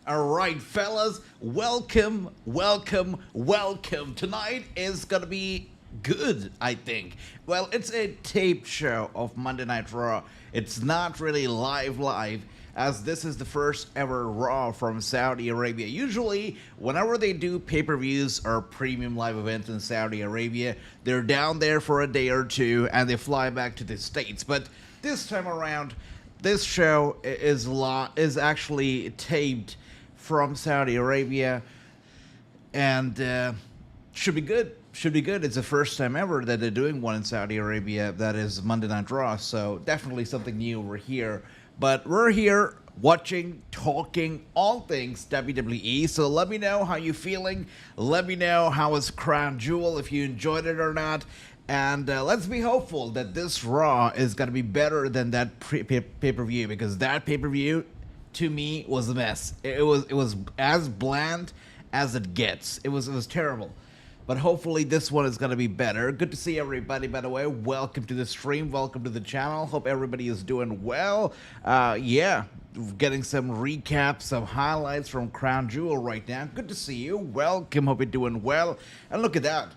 All right, fellas, welcome, welcome, welcome. Tonight is gonna be good, I think. Well, it's a taped show of Monday Night Raw. It's not really live, as this is the first ever Raw from Saudi Arabia. Usually, whenever they do pay-per-views or premium live events in Saudi Arabia, they're down there for a day or two and they fly back to the States. But this time around, this show is actually taped from Saudi Arabia, and should be good. Should be good. It's the first time ever that they're doing one in Saudi Arabia that is Monday Night Raw, so definitely something new over here. But we're here watching, talking all things WWE. So let me know how you're feeling. Let me know how was Crown Jewel, if you enjoyed it or not. And let's be hopeful that this Raw is going to be better than that pay-per-view, because that pay-per-view to me was a mess. It was as bland as it gets. It was terrible. But hopefully this one is going to be better. Good to see everybody, by the way. Welcome to the stream. Welcome to the channel. Hope everybody is doing well. Yeah, getting some recaps, some highlights from Crown Jewel right now. Good to see you. Welcome. Hope you're doing well. And look at that.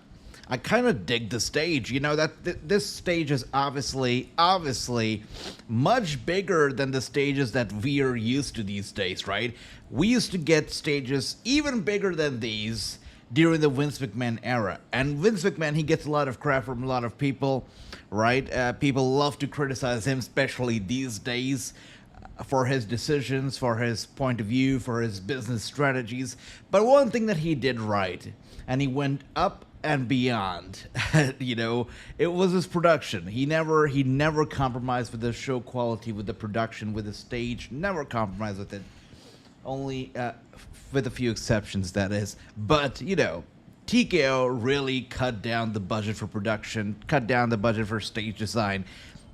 I kind of dig the stage. You know, that this stage is obviously much bigger than the stages that we are used to these days, right? We used to get stages even bigger than these during the Vince McMahon era. And Vince McMahon, he gets a lot of crap from a lot of people, right? People love to criticize him, especially these days, for his decisions, for his point of view, for his business strategies. But one thing that he did right, and he went up and beyond, you know, it was his production. He never compromised with the show quality, with the production, with the stage. Never compromised with it. Only with a few exceptions, that is. But you know, TKO really cut down the budget for production, cut down the budget for stage design,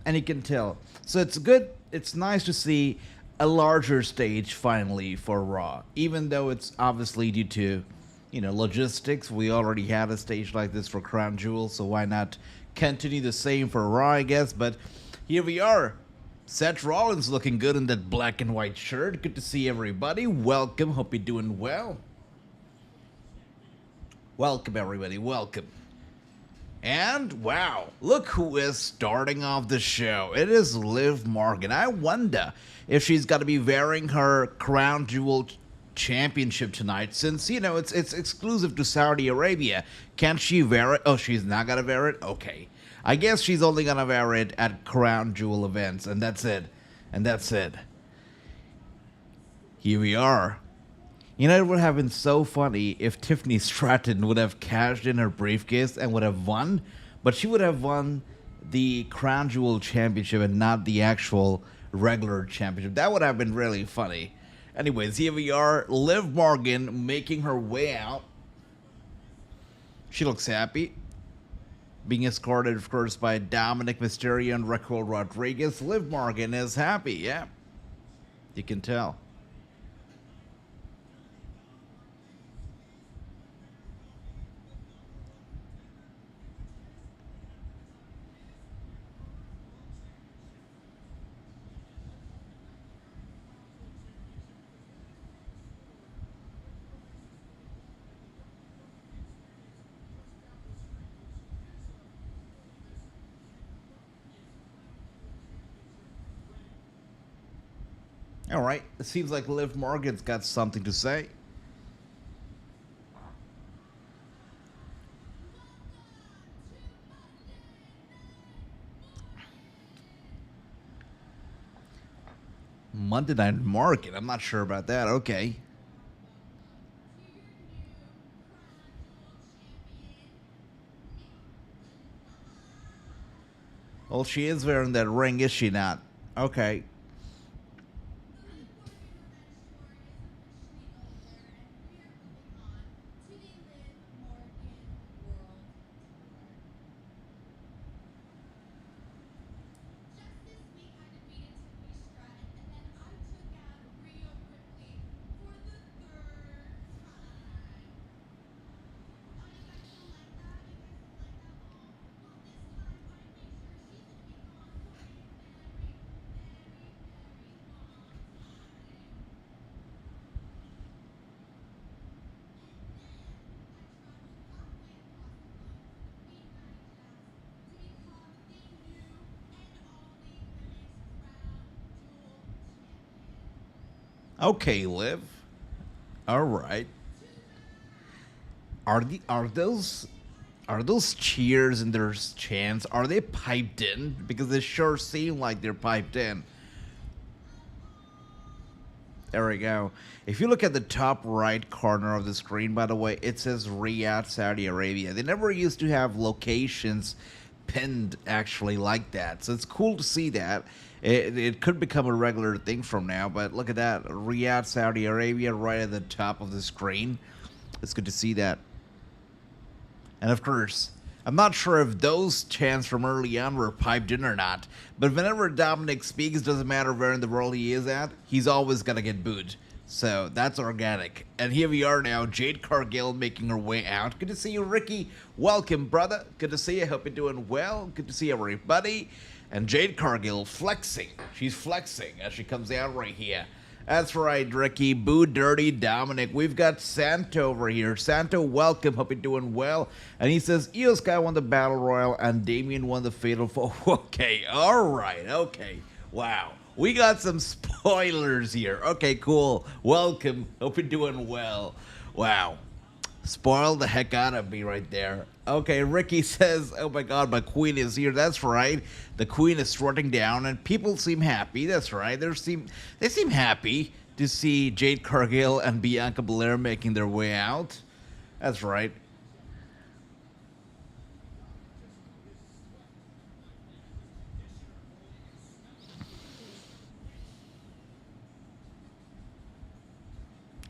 and you can tell. So it's good. It's nice to see a larger stage finally for Raw, even though it's obviously due to, you know, logistics. We already had a stage like this for Crown Jewel, so why not continue the same for Raw, I guess. But here we are. Seth Rollins looking good in that black and white shirt. Good to see everybody. Welcome. Hope you're doing well. Welcome, everybody. Welcome. And wow, look who is starting off the show. It is Liv Morgan. I wonder if she's got to be wearing her Crown Jewel championship tonight, since, you know, it's exclusive to Saudi Arabia. Can she wear it? Oh, she's not gonna wear it? Okay. I guess she's only gonna wear it at Crown Jewel events, and that's it. And that's it. Here we are. You know, it would have been so funny if Tiffany Stratton would have cashed in her briefcase and would have won, but she would have won the Crown Jewel championship and not the actual regular championship. That would have been really funny. Anyways, here we are, Liv Morgan making her way out. She looks happy. Being escorted, of course, by Dominic Mysterio and Raquel Rodriguez. Liv Morgan is happy, yeah. You can tell. All right, it seems like Liv Morgan's got something to say. Monday Night Morgan, I'm not sure about that. Okay. Well, she is wearing that ring, is she not? Okay. Okay, Liv. All right. Are those cheers and their chants, are they piped in? Because they sure seem like they're piped in. There we go. If you look at the top right corner of the screen, by the way, it says Riyadh, Saudi Arabia. They never used to have locations pinned actually like that. So it's cool to see that. It could become a regular thing from now, but look at that. Riyadh, Saudi Arabia, right at the top of the screen. It's good to see that. And of course, I'm not sure if those chants from early on were piped in or not, but whenever Dominic speaks, doesn't matter where in the world he is at, he's always gonna get booed. So that's organic. And here we are now, Jade Cargill making her way out. Good to see you, Ricky. Welcome, brother. Good to see you. Hope you're doing well. Good to see everybody. And Jade Cargill flexing. She's flexing as she comes out right here. That's right, Ricky. Boo Dirty Dominic. We've got Santo over here. Santo, welcome. Hope you're doing well. And he says, Io Sky won the Battle Royal and Damien won the Fatal 4. Okay, all right, okay. Wow. We got some spoilers here. Okay, cool. Welcome. Hope you're doing well. Wow. Spoiled the heck out of me right there. Okay, Ricky says, oh my god, my queen is here. That's right. The queen is strutting down and people seem happy. That's right. They seem happy to see Jade Cargill and Bianca Belair making their way out. That's right.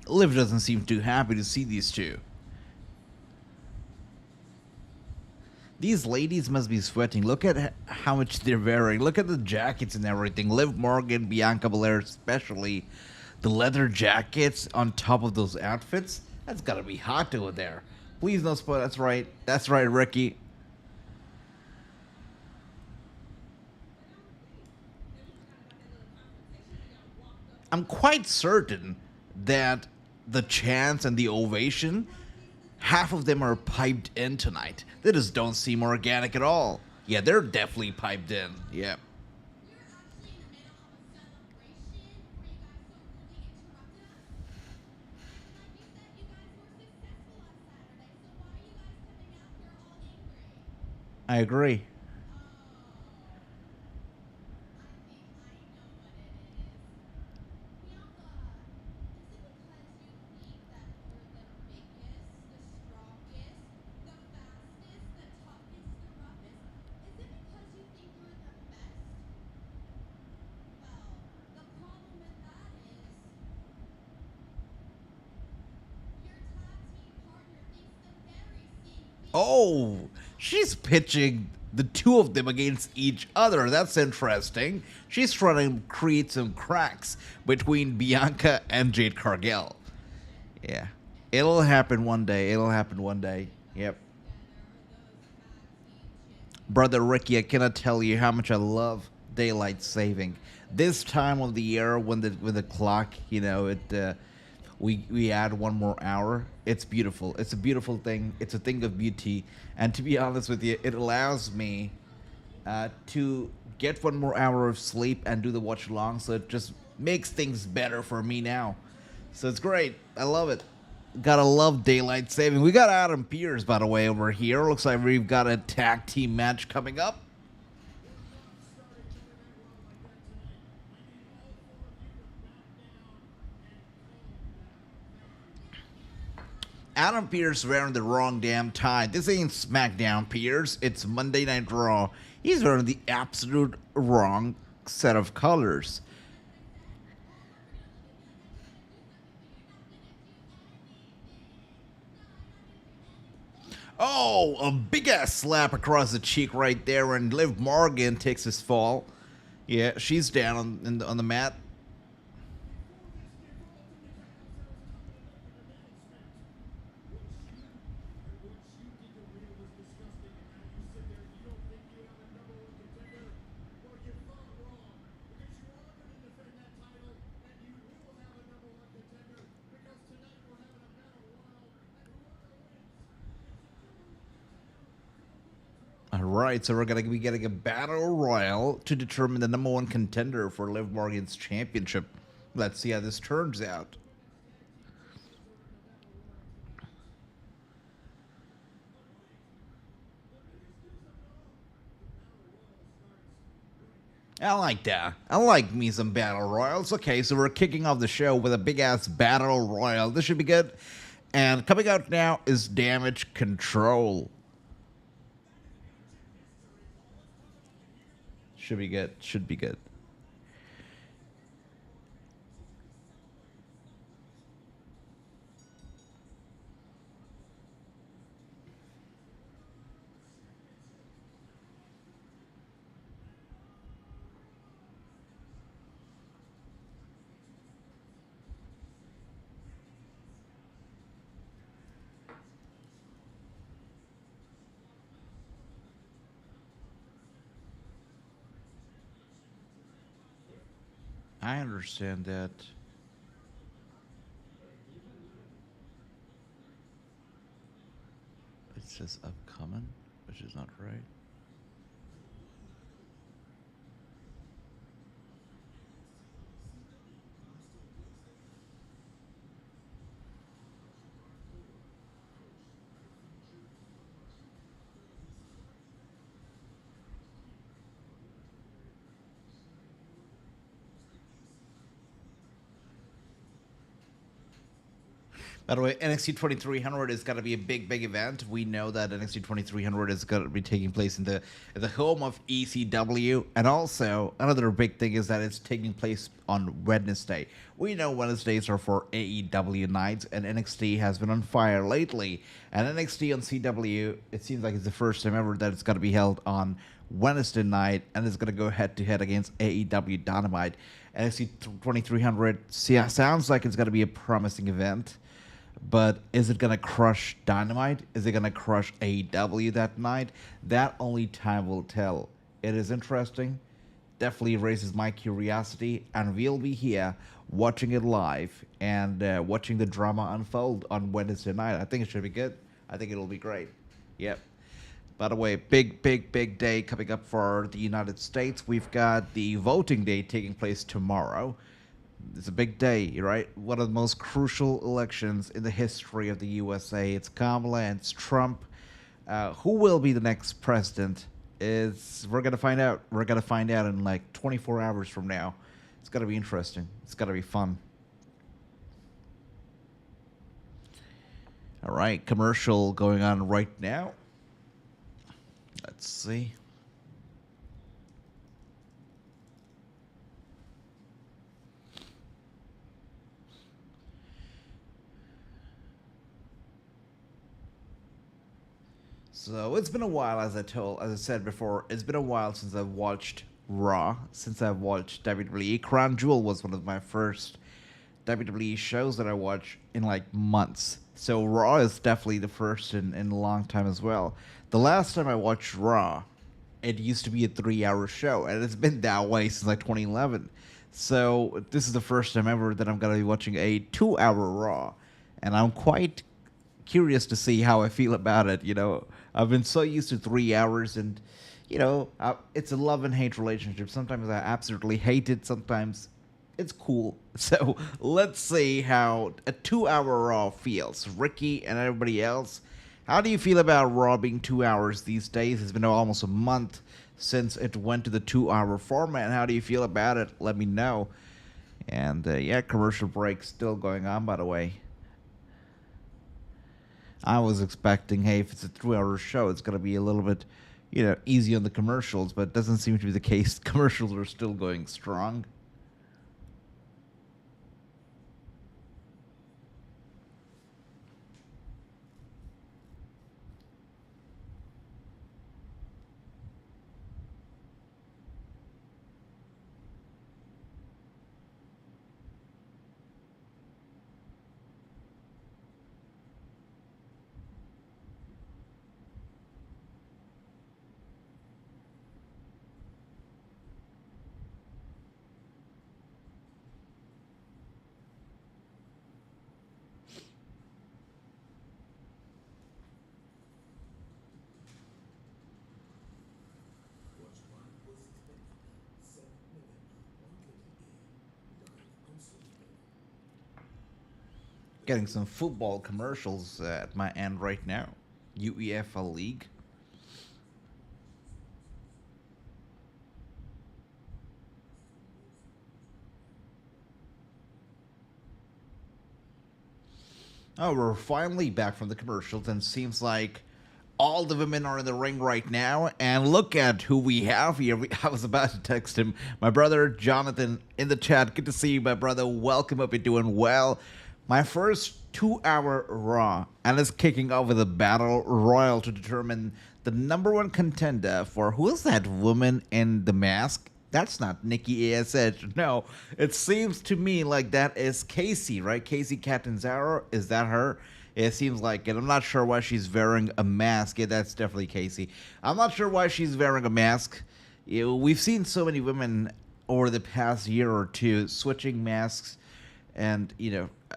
Liv doesn't seem too happy to see these two. These ladies must be sweating. Look at how much they're wearing. Look at the jackets and everything. Liv Morgan, Bianca Belair, especially the leather jackets on top of those outfits. That's gotta be hot over there. Please no spoil. That's right. That's right, Ricky. I'm quite certain that the chants and the ovation, half of them are piped in tonight. They just don't seem organic at all. Yeah, they're definitely piped in. Yeah. I agree. Oh, she's pitching the two of them against each other. That's interesting. She's trying to create some cracks between Bianca and Jade Cargill. Yeah. It'll happen one day. It'll happen one day. Yep. Brother Ricky, I cannot tell you how much I love daylight saving. This time of the year, when the clock, we add one more hour. It's beautiful. It's a beautiful thing. It's a thing of beauty. And to be honest with you, it allows me to get one more hour of sleep and do the watch along. So it just makes things better for me now. So it's great. I love it. Gotta love daylight saving. We got Adam Pearce, by the way, over here. Looks like we've got a tag team match coming up. Adam Pearce wearing the wrong damn tie. This ain't SmackDown, Pearce. It's Monday Night Raw. He's wearing the absolute wrong set of colors. Oh, a big ass slap across the cheek right there, and Liv Morgan takes his fall. Yeah, she's down on the mat. All right, so we're going to be getting a battle royal to determine the number one contender for Liv Morgan's championship. Let's see how this turns out. I like that. I like me some battle royals. Okay, so we're kicking off the show with a big ass battle royal. This should be good. And coming out now is Damage Control. Should be good. Should be good. I understand that. It says upcoming, which is not right. By the way, NXT 2300 is going to be a big, big event. We know that NXT 2300 is going to be taking place in the home of ECW. And also, another big thing is that it's taking place on Wednesday. We know Wednesdays are for AEW nights, and NXT has been on fire lately. And NXT on CW, it seems like it's the first time ever that it's going to be held on Wednesday night, and it's going to go head-to-head against AEW Dynamite. NXT 2300 sounds like it's going to be a promising event. But is it going to crush Dynamite? Is it going to crush AEW that night? That only time will tell. It is interesting. Definitely raises my curiosity. And we'll be here watching it live and watching the drama unfold on Wednesday night. I think it should be good. I think it'll be great. Yep. By the way, big, big, big day coming up for the United States. We've got the voting day taking place tomorrow. It's a big day, right? One of the most crucial elections in the history of the USA. It's Kamala and it's Trump. Who will be the next president? We're gonna find out. We're gonna find out in like 24 hours from now. It's gonna be interesting. It's gonna be fun. All right, commercial going on right now. Let's see. So it's been a while, as I said before, it's been a while since I've watched Raw, since I've watched WWE. Crown Jewel was one of my first WWE shows that I watched in like months. So Raw is definitely the first in a long time as well. The last time I watched Raw, it used to be a 3-hour show, and it's been that way since like 2011. So this is the first time ever that I'm gonna be watching a 2-hour Raw, and I'm quite curious to see how I feel about it. I've been so used to 3 hours, and it's a love and hate relationship. Sometimes I absolutely hate it. Sometimes it's cool. So let's see how a 2-hour Raw feels. Ricky and everybody else, how do you feel about Raw being 2 hours these days? It's been almost a month since it went to the 2-hour format. How do you feel about it? Let me know. And yeah, commercial break still going on, by the way. I was expecting, hey, if it's a 2-hour show, it's going to be a little bit, easy on the commercials, but it doesn't seem to be the case. Commercials are still going strong. Getting some football commercials at my end right now. UEFA League. Oh, we're finally back from the commercials, and seems like all the women are in the ring right now. And look at who we have here. I was about to text him. My brother Jonathan in the chat. Good to see you, my brother. Welcome. Hope you're doing well. My first 2 hour Raw, and it's kicking off with a battle royal to determine the number one contender for who is that woman in the mask? That's not Nikki ASH. No, it seems to me like that is Casey, right? Casey Catanzaro. Is that her? It seems like it. I'm not sure why she's wearing a mask. Yeah, that's definitely Casey. I'm not sure why she's wearing a mask. We've seen so many women over the past year or two switching masks, and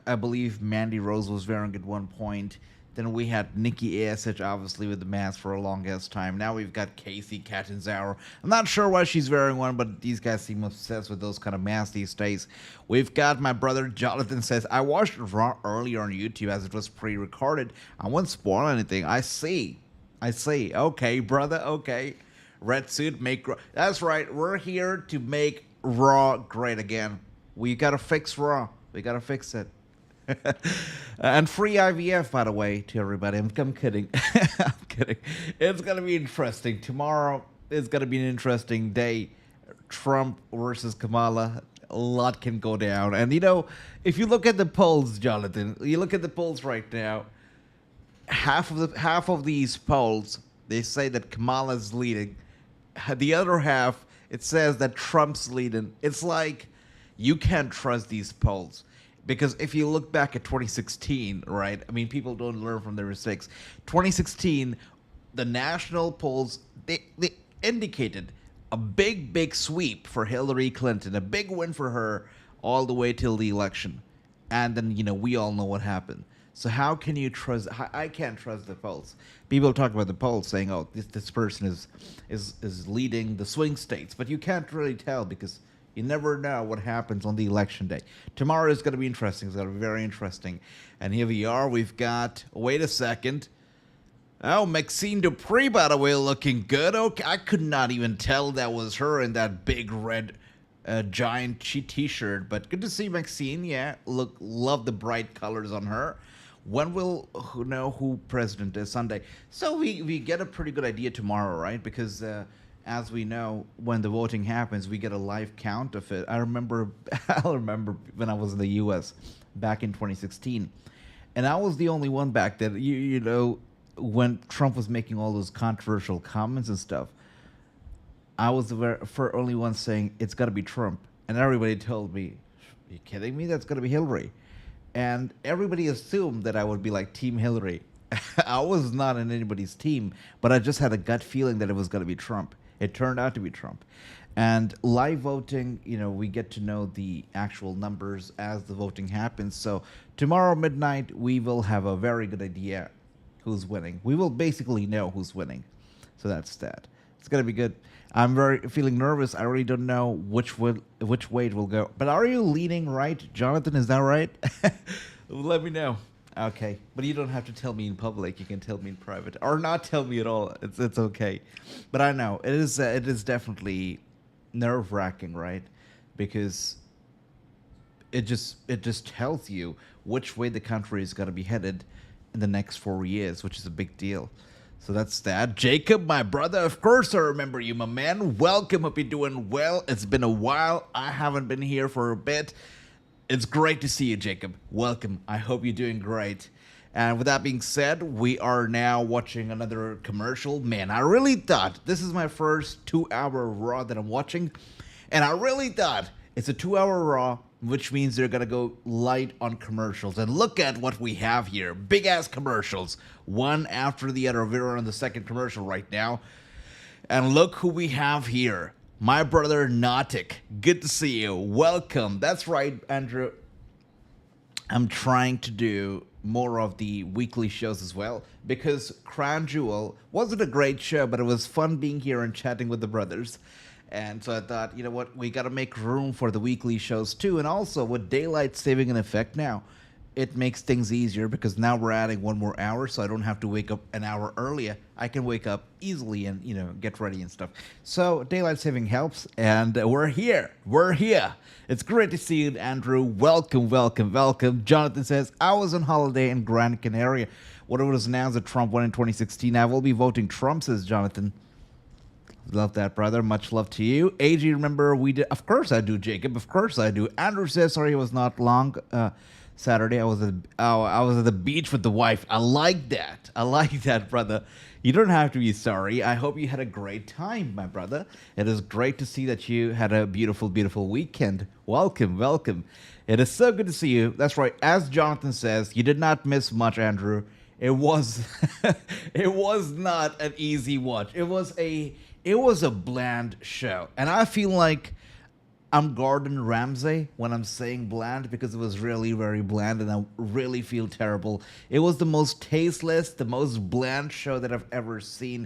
I believe Mandy Rose was wearing at one point. Then we had Nikki ASH, obviously, with the mask for a longest time. Now we've got Casey Catanzaro. I'm not sure why she's wearing one, but these guys seem obsessed with those kind of masks these days. We've got my brother Jonathan says, I watched Raw earlier on YouTube as it was pre-recorded. I won't spoil anything. I see. Okay, brother, okay. Red suit, make Raw. That's right. We're here to make Raw great again. We got to fix Raw. We got to fix it. And free IVF, by the way, to everybody. I'm kidding. I'm kidding. It's going to be interesting. Tomorrow is going to be an interesting day. Trump versus Kamala. A lot can go down. And, if you look at the polls, Jonathan, you look at the polls right now, half of these polls, they say that Kamala's leading. The other half, it says that Trump's leading. It's like you can't trust these polls. Because if you look back at 2016, right? I mean, people don't learn from their mistakes. 2016, the national polls, they indicated a big sweep for Hillary Clinton, a big win for her all the way till the election. And then, we all know what happened. So how can you trust? I can't trust the polls. People talk about the polls saying, oh, this person is leading the swing states. But you can't really tell because you never know what happens on the election day. Tomorrow is going to be interesting. It's going to be very interesting. And here we are. We've got, wait a second. Oh, Maxine Dupree, by the way, looking good. Okay, I could not even tell that was her in that big red giant t-shirt. But good to see Maxine. Yeah, love the bright colors on her. When will know who president is? Sunday. So we get a pretty good idea tomorrow, right? Because as we know, when the voting happens, we get a live count of it. I'll remember when I was in the U.S. back in 2016, and I was the only one back then. When Trump was making all those controversial comments and stuff, I was the only one saying it's got to be Trump, and everybody told me, "Are you kidding me? That's got to be Hillary," and everybody assumed that I would be like Team Hillary. I was not in anybody's team, but I just had a gut feeling that it was going to be Trump. It turned out to be Trump. And live voting, we get to know the actual numbers as the voting happens. So tomorrow midnight, we will have a very good idea who's winning. We will basically know who's winning. So that's that. It's going to be good. I'm feeling nervous. I really don't know which way it will go. But are you leaning right, Jonathan? Is that right? Let me know. Okay, but you don't have to tell me in public. You can tell me in private, or not tell me at all. It's okay. But I know it is definitely nerve-wracking, right? Because it just tells you which way the country is going to be headed in the next 4 years, which is a big deal. So that's that. Jacob, my brother, of course I remember you, my man. Welcome. Hope you're doing well. It's been a while. I haven't been here for a bit. It's great to see you, Jacob. Welcome. I hope you're doing great. And with that being said, we are now watching another commercial. Man, I really thought this is my first 2-hour Raw that I'm watching. And I really thought it's a 2-hour Raw, which means they're going to go light on commercials. And look at what we have here. Big-ass commercials. One after the other. We're on the second commercial right now. And look who we have here. My brother Nautic, good to see you. Welcome. That's right, Andrew. I'm trying to do more of the weekly shows as well because Crown Jewel wasn't a great show, but it was fun being here and chatting with the brothers. And so I thought, you know what, we got to make room for the weekly shows too. And also with daylight saving in effect now, it makes things easier because now we're adding one more hour, so I don't have to wake up an hour earlier. I can wake up easily and get ready and stuff. So daylight saving helps, and we're here. We're here. It's great to see you, Andrew. Welcome, welcome, welcome. Jonathan says, I was on holiday in Gran Canaria. What it was announced that Trump won in 2016. I will be voting Trump, says Jonathan. Love that, brother. Much love to you. AG, remember we did? Of course I do, Jacob. Of course I do. Andrew says, sorry, it was not long. Saturday, I was at the beach with the wife. I like that. I like that, brother. You don't have to be sorry. I hope you had a great time, my brother. It is great to see that you had a beautiful, beautiful weekend. Welcome, welcome. It is so good to see you. That's right. As Jonathan says, you did not miss much, Andrew. It was, it was not an easy watch. It was a bland show, and I feel like I'm Gordon Ramsay when I'm saying bland because it was really very bland, and I really feel terrible. It was the most tasteless, the most bland show that I've ever seen,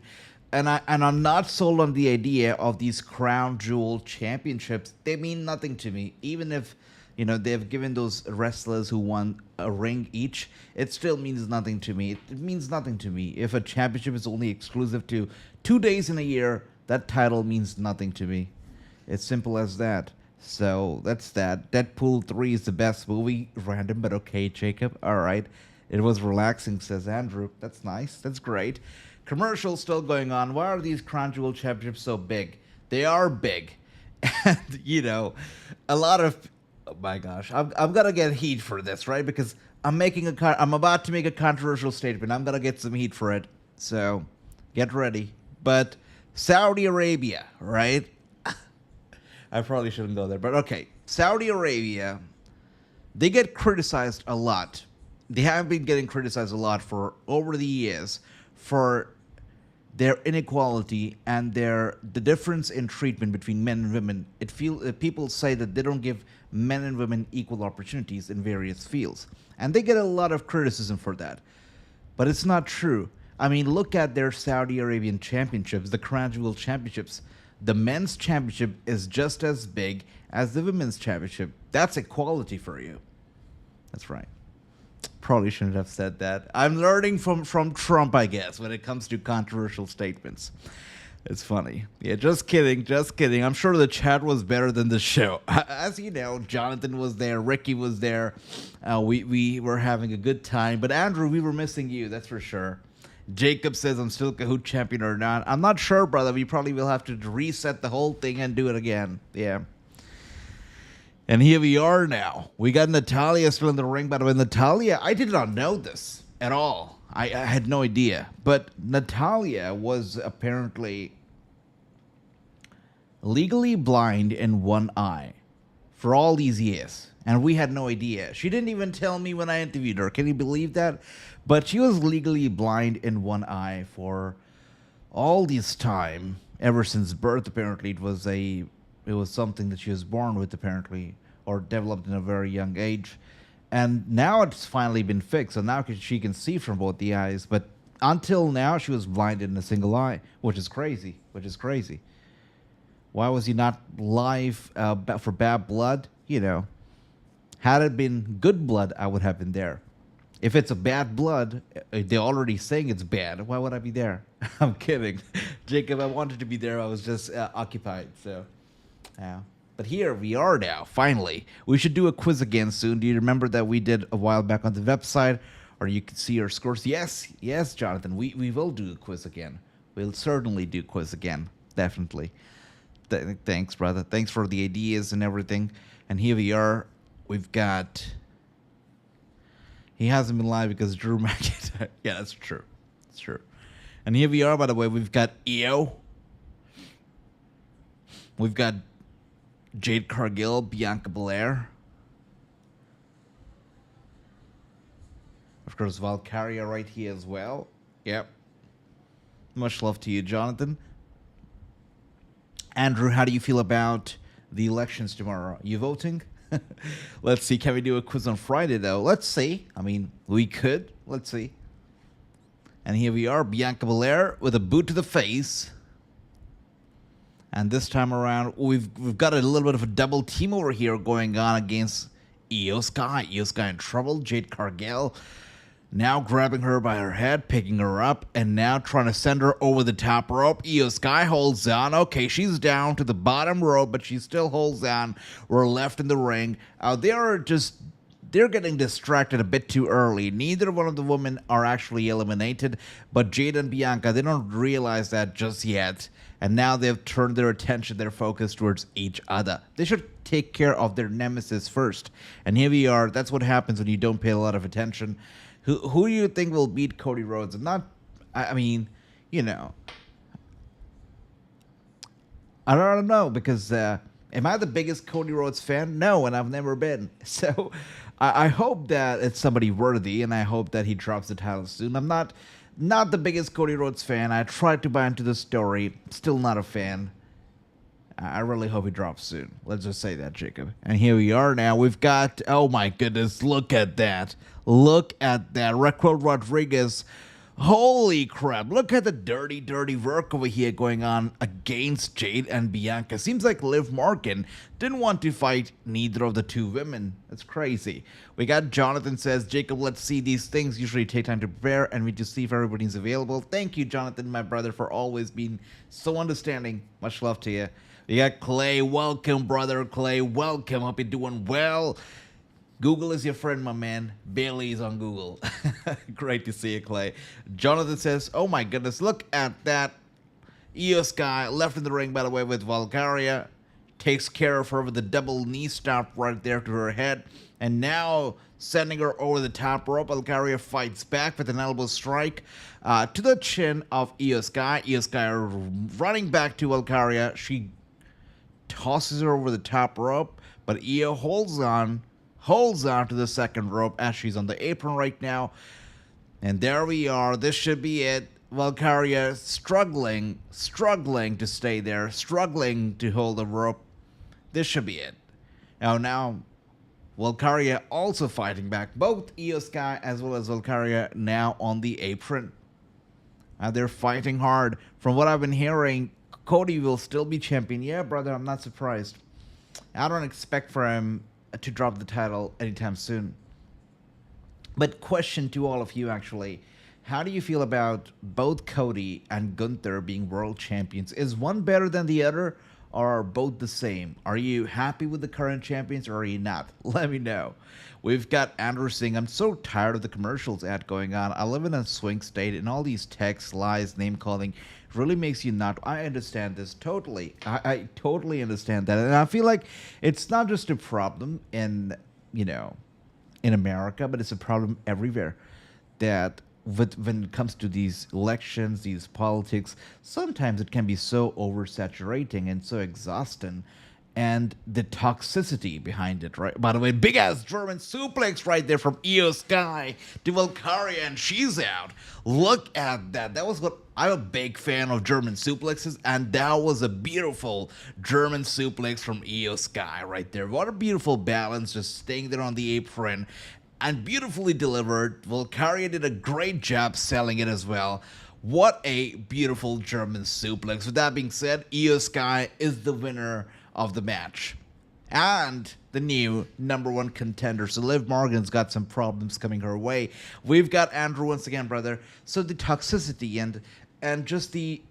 and I'm not sold on the idea of these crown jewel championships. They mean nothing to me, even if they've given those wrestlers who won a ring each. It still means nothing to me. It means nothing to me. If a championship is only exclusive to 2 days in a year, that title means nothing to me. It's simple as that. So that's that. Deadpool 3 is the best movie. Random, but okay, Jacob. All right. It was relaxing, says Andrew. That's nice. That's great. Commercials still going on. Why are these Crown Jewel championships so big? They are big. And, a lot of... Oh my gosh, I'm gonna get heat for this, right? Because I'm about to make a controversial statement. I'm gonna get some heat for it, so get ready. But Saudi Arabia, right? I probably shouldn't go there, but okay. Saudi Arabia, they get criticized a lot. They have been getting criticized a lot for over the years for their inequality and the difference in treatment between men and women. People say that they don't give men and women equal opportunities in various fields, and they get a lot of criticism for that. But it's not true. I mean, look at their Saudi Arabian championships, the Crown Jewel championships. The men's championship is just as big as the women's championship. That's equality for you. That's right. Probably shouldn't have said that. I'm learning from Trump, I guess, when it comes to controversial statements. It's funny. Yeah, just kidding, just kidding. I'm sure the chat was better than the show. As you know, Jonathan was there, Ricky was there. We were having a good time. But Andrew, we were missing you, that's for sure. Jacob says I'm still Kahoot champion or not. I'm not sure, brother. We probably will have to reset the whole thing and do it again. Yeah. And here we are now. We got Natalia still in the ring. By the way, Natalia, I did not know this at all. I had no idea. But Natalia was apparently legally blind in one eye for all these years. And we had no idea. She didn't even tell me when I interviewed her. Can you believe that? But she was legally blind in one eye for all this time. Ever since birth, apparently. It was something that she was born with, apparently, or developed in a very young age. And now it's finally been fixed, so now she can see from both the eyes. But until now, she was blinded in a single eye, which is crazy, Why was he not live for Bad Blood? Had it been good blood, I would have been there. If it's a bad blood, they're already saying it's bad. Why would I be there? I'm kidding. Jacob, I wanted to be there. I was just occupied, so... Yeah. But here we are now, finally. We should do a quiz again soon. Do you remember that we did a while back on the website? Or you can see our scores? Yes, Jonathan, we will do a quiz again. We'll certainly do a quiz again, definitely. Thanks, brother. Thanks for the ideas and everything. And here we are. We've got... He hasn't been live because Drew McIntyre... Yeah, that's true. It's true. And here we are, by the way. We've got Io. We've got Jade Cargill, Bianca Belair. Of course, Valkyria right here as well. Yep. Much love to you, Jonathan. Andrew, how do you feel about the elections tomorrow? You voting? Let's see. Can we do a quiz on Friday, though? Let's see. I mean, we could. Let's see. And here we are, Bianca Belair with a boot to the face. And this time around, we've got a little bit of a double team over here going on against Io Sky. Io Sky in trouble. Jade Cargill now grabbing her by her head, picking her up, and now trying to send her over the top rope. Io Sky holds on. Okay, she's down to the bottom rope, but she still holds on. We're left in the ring. They're getting distracted a bit too early. Neither one of the women are actually eliminated, but Jade and Bianca, they don't realize that just yet. And now they've turned their attention, their focus towards each other. They should take care of their nemesis first. And here we are. That's what happens when you don't pay a lot of attention. Who do you think will beat Cody Rhodes? I mean, you know. I don't know, because am I the biggest Cody Rhodes fan? No, and I've never been. So I hope that it's somebody worthy, and I hope that he drops the title soon. I'm not the biggest Cody Rhodes fan. I tried to buy into the story. Still not a fan. I really hope he drops soon. Let's just say that, Jacob. And here we are now. We've got, oh my goodness, look at that. Look at that. Raquel Rodriguez. Holy crap. Look at the dirty, dirty work over here going on against Jade and Bianca. Seems like Liv Morgan didn't want to fight neither of the two women. That's crazy. We got Jonathan says, Jacob, let's see, these things usually take time to prepare, and we just see if everybody's available. Thank you, Jonathan, my brother, for always being so understanding. Much love to you. We got Clay. Welcome, brother Clay. Welcome. Hope you're doing well. Google is your friend, my man. Bailey is on Google. Great to see you, Clay. Jonathan says, oh my goodness, look at that. Io Sky left in the ring, by the way, with Valkyria. Takes care of her with a double knee stop right there to her head. And now sending her over the top rope. Valkyria fights back with an elbow strike to the chin of Io Sky. Io Sky running back to Valkyria. She tosses her over the top rope, but Io holds on to the second rope as she's on the apron right now. And there we are. This should be it. Valkyria struggling to stay there, struggling to hold the rope. This should be it. Now, Valkyria also fighting back. Both Io Sky as well as Valkyria now on the apron. They're fighting hard. From what I've been hearing, Cody will still be champion. Yeah, brother, I'm not surprised. I don't expect for him to drop the title anytime soon. But question to all of you, actually. How do you feel about both Cody and Gunther being world champions? Is one better than the other, or are both the same? Are you happy with the current champions, or are you not? Let me know. We've got Andrew saying, I'm so tired of the commercials ad going on. I live in a swing state, and all these texts, lies, name calling really makes you not. I understand this totally. I totally understand that. And I feel like it's not just a problem in America, but it's a problem everywhere. That when it comes to these elections, these politics, sometimes it can be so oversaturating and so exhausting. And the toxicity behind it, right? By the way, big ass German suplex right there from Io Sky to Valkyria, and she's out. Look at that. That was what I'm a big fan of, German suplexes, and that was a beautiful German suplex from Io Sky right there. What a beautiful balance, just staying there on the apron and beautifully delivered. Valkyria did a great job selling it as well. What a beautiful German suplex. With that being said, Io Sky is the winner of the match and the new #1 contender. So Liv Morgan's got some problems coming her way. We've got Andrew once again, brother. So the toxicity and just the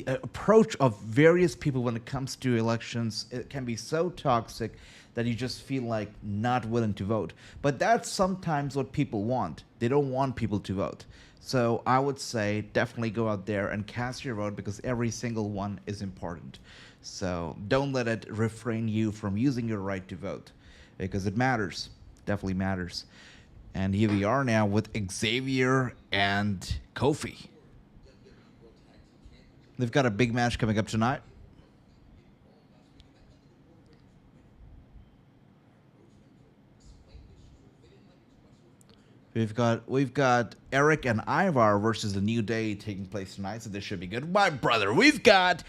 approach of various people when it comes to elections, it can be so toxic that you just feel like not willing to vote. But that's sometimes what people want. They don't want people to vote. So I would say definitely go out there and cast your vote, because every single one is important. So don't let it refrain you from using your right to vote, because it matters. Definitely matters. And here we are now with Xavier and Kofi. They've got a big match coming up tonight. We've got Erik and Ivar versus the New Day taking place tonight, so this should be good. My brother, we've got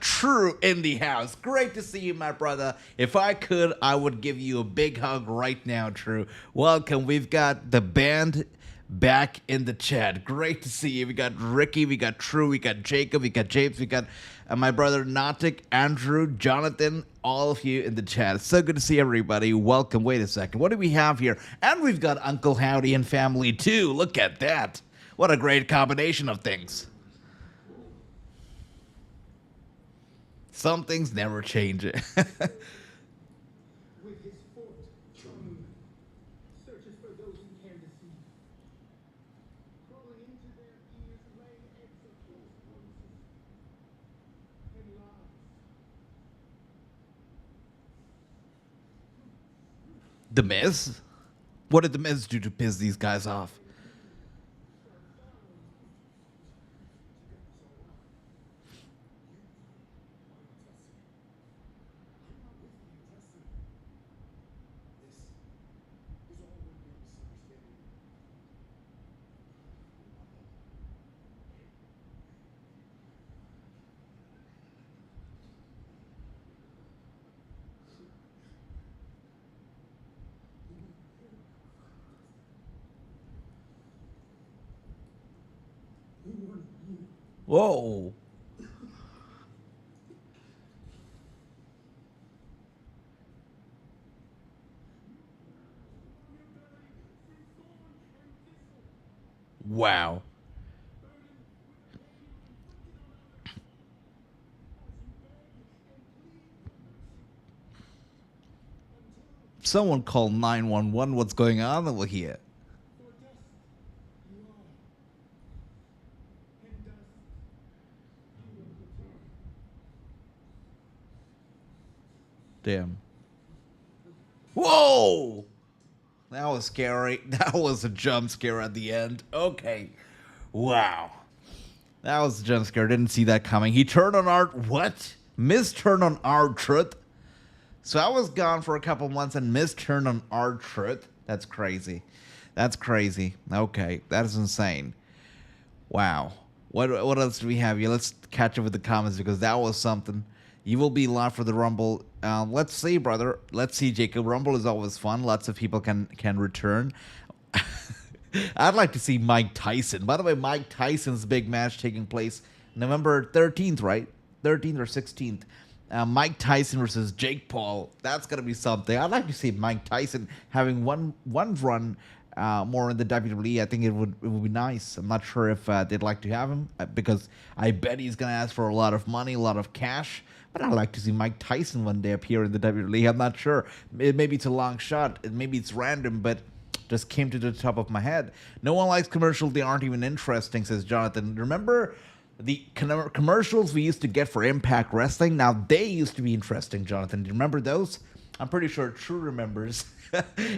True in the house. Great to see you, my brother. If I could, I would give you a big hug right now, True. Welcome. We've got the band back in the chat. Great to see you. We got Ricky, we got True, we got Jacob, we got James, we got my brother Natik, Andrew, Jonathan, all of you in the chat. It's so good to see everybody. Welcome. Wait a second. What do we have here? And we've got Uncle Howdy and family too. Look at that. What a great combination of things. Some things never change. With his fort, searches for those who can deceive. Crawling into their ears, laying eggs of false promises and lies. The Miz? What did the Miz do to piss these guys off? Whoa. Wow. Someone call 911. What's going on over here? Damn. Whoa! That was scary. That was a jump scare at the end. Okay. Wow. That was a jump scare. Didn't see that coming. He turned on our... What? Miz turned on our truth? So I was gone for a couple months and Miz turned on our truth? That's crazy. That's crazy. Okay. That is insane. Wow. What else do we have here? Let's catch up with the comments because that was something. You will be live for the Rumble. Let's see, brother. Let's see, Jacob. Rumble is always fun. Lots of people can return. I'd like to see Mike Tyson. By the way, Mike Tyson's big match taking place November 13th, right? 13th or 16th. Mike Tyson versus Jake Paul. That's going to be something. I'd like to see Mike Tyson having one run more in the WWE. I think it would be nice. I'm not sure if they'd like to have him because I bet he's going to ask for a lot of money, a lot of cash. But I'd like to see Mike Tyson one day appear in the WWE. I'm not sure. Maybe it's a long shot. Maybe it's random, but just came to the top of my head. No one likes commercials. They aren't even interesting, says Jonathan. Remember the commercials we used to get for Impact Wrestling? Now, they used to be interesting, Jonathan. Do you remember those? I'm pretty sure True remembers.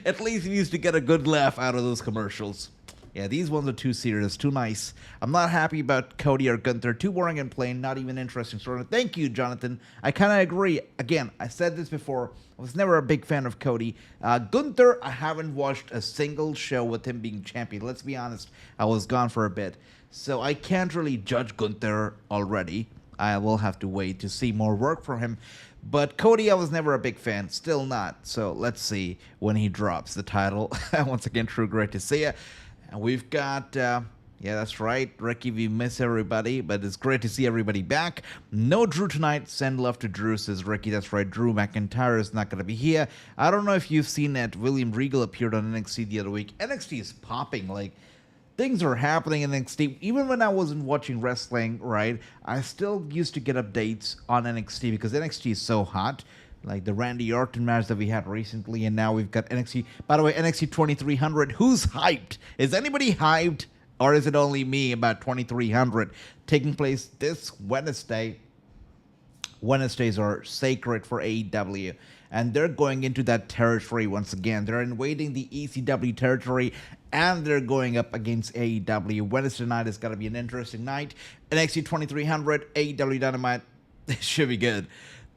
At least we used to get a good laugh out of those commercials. Yeah, these ones are too serious, too nice. I'm not happy about Cody or Gunther. Too boring and plain, not even interesting story. Thank you, Jonathan. I kind of agree. Again, I said this before. I was never a big fan of Cody. Gunther, I haven't watched a single show with him being champion. Let's be honest. I was gone for a bit. So I can't really judge Gunther already. I will have to wait to see more work from him. But Cody, I was never a big fan. Still not. So let's see when he drops the title. Once again, True, great to see you. And we've got, yeah, that's right, Ricky, we miss everybody, but it's great to see everybody back. No Drew tonight. Send love to Drew, says Ricky. That's right, Drew McIntyre is not going to be here. I don't know if you've seen that William Regal appeared on NXT the other week. NXT is popping, like, things are happening in NXT. Even when I wasn't watching wrestling, right, I still used to get updates on NXT because NXT is so hot. Like the Randy Orton match that we had recently, and now we've got NXT. By the way, NXT 2300. Who's hyped? Is anybody hyped, or is it only me about 2300 taking place this Wednesday? Wednesdays are sacred for AEW, and they're going into that territory once again. They're invading the ECW territory, and they're going up against AEW. Wednesday night is going to be an interesting night. NXT 2300, AEW Dynamite. It should be good.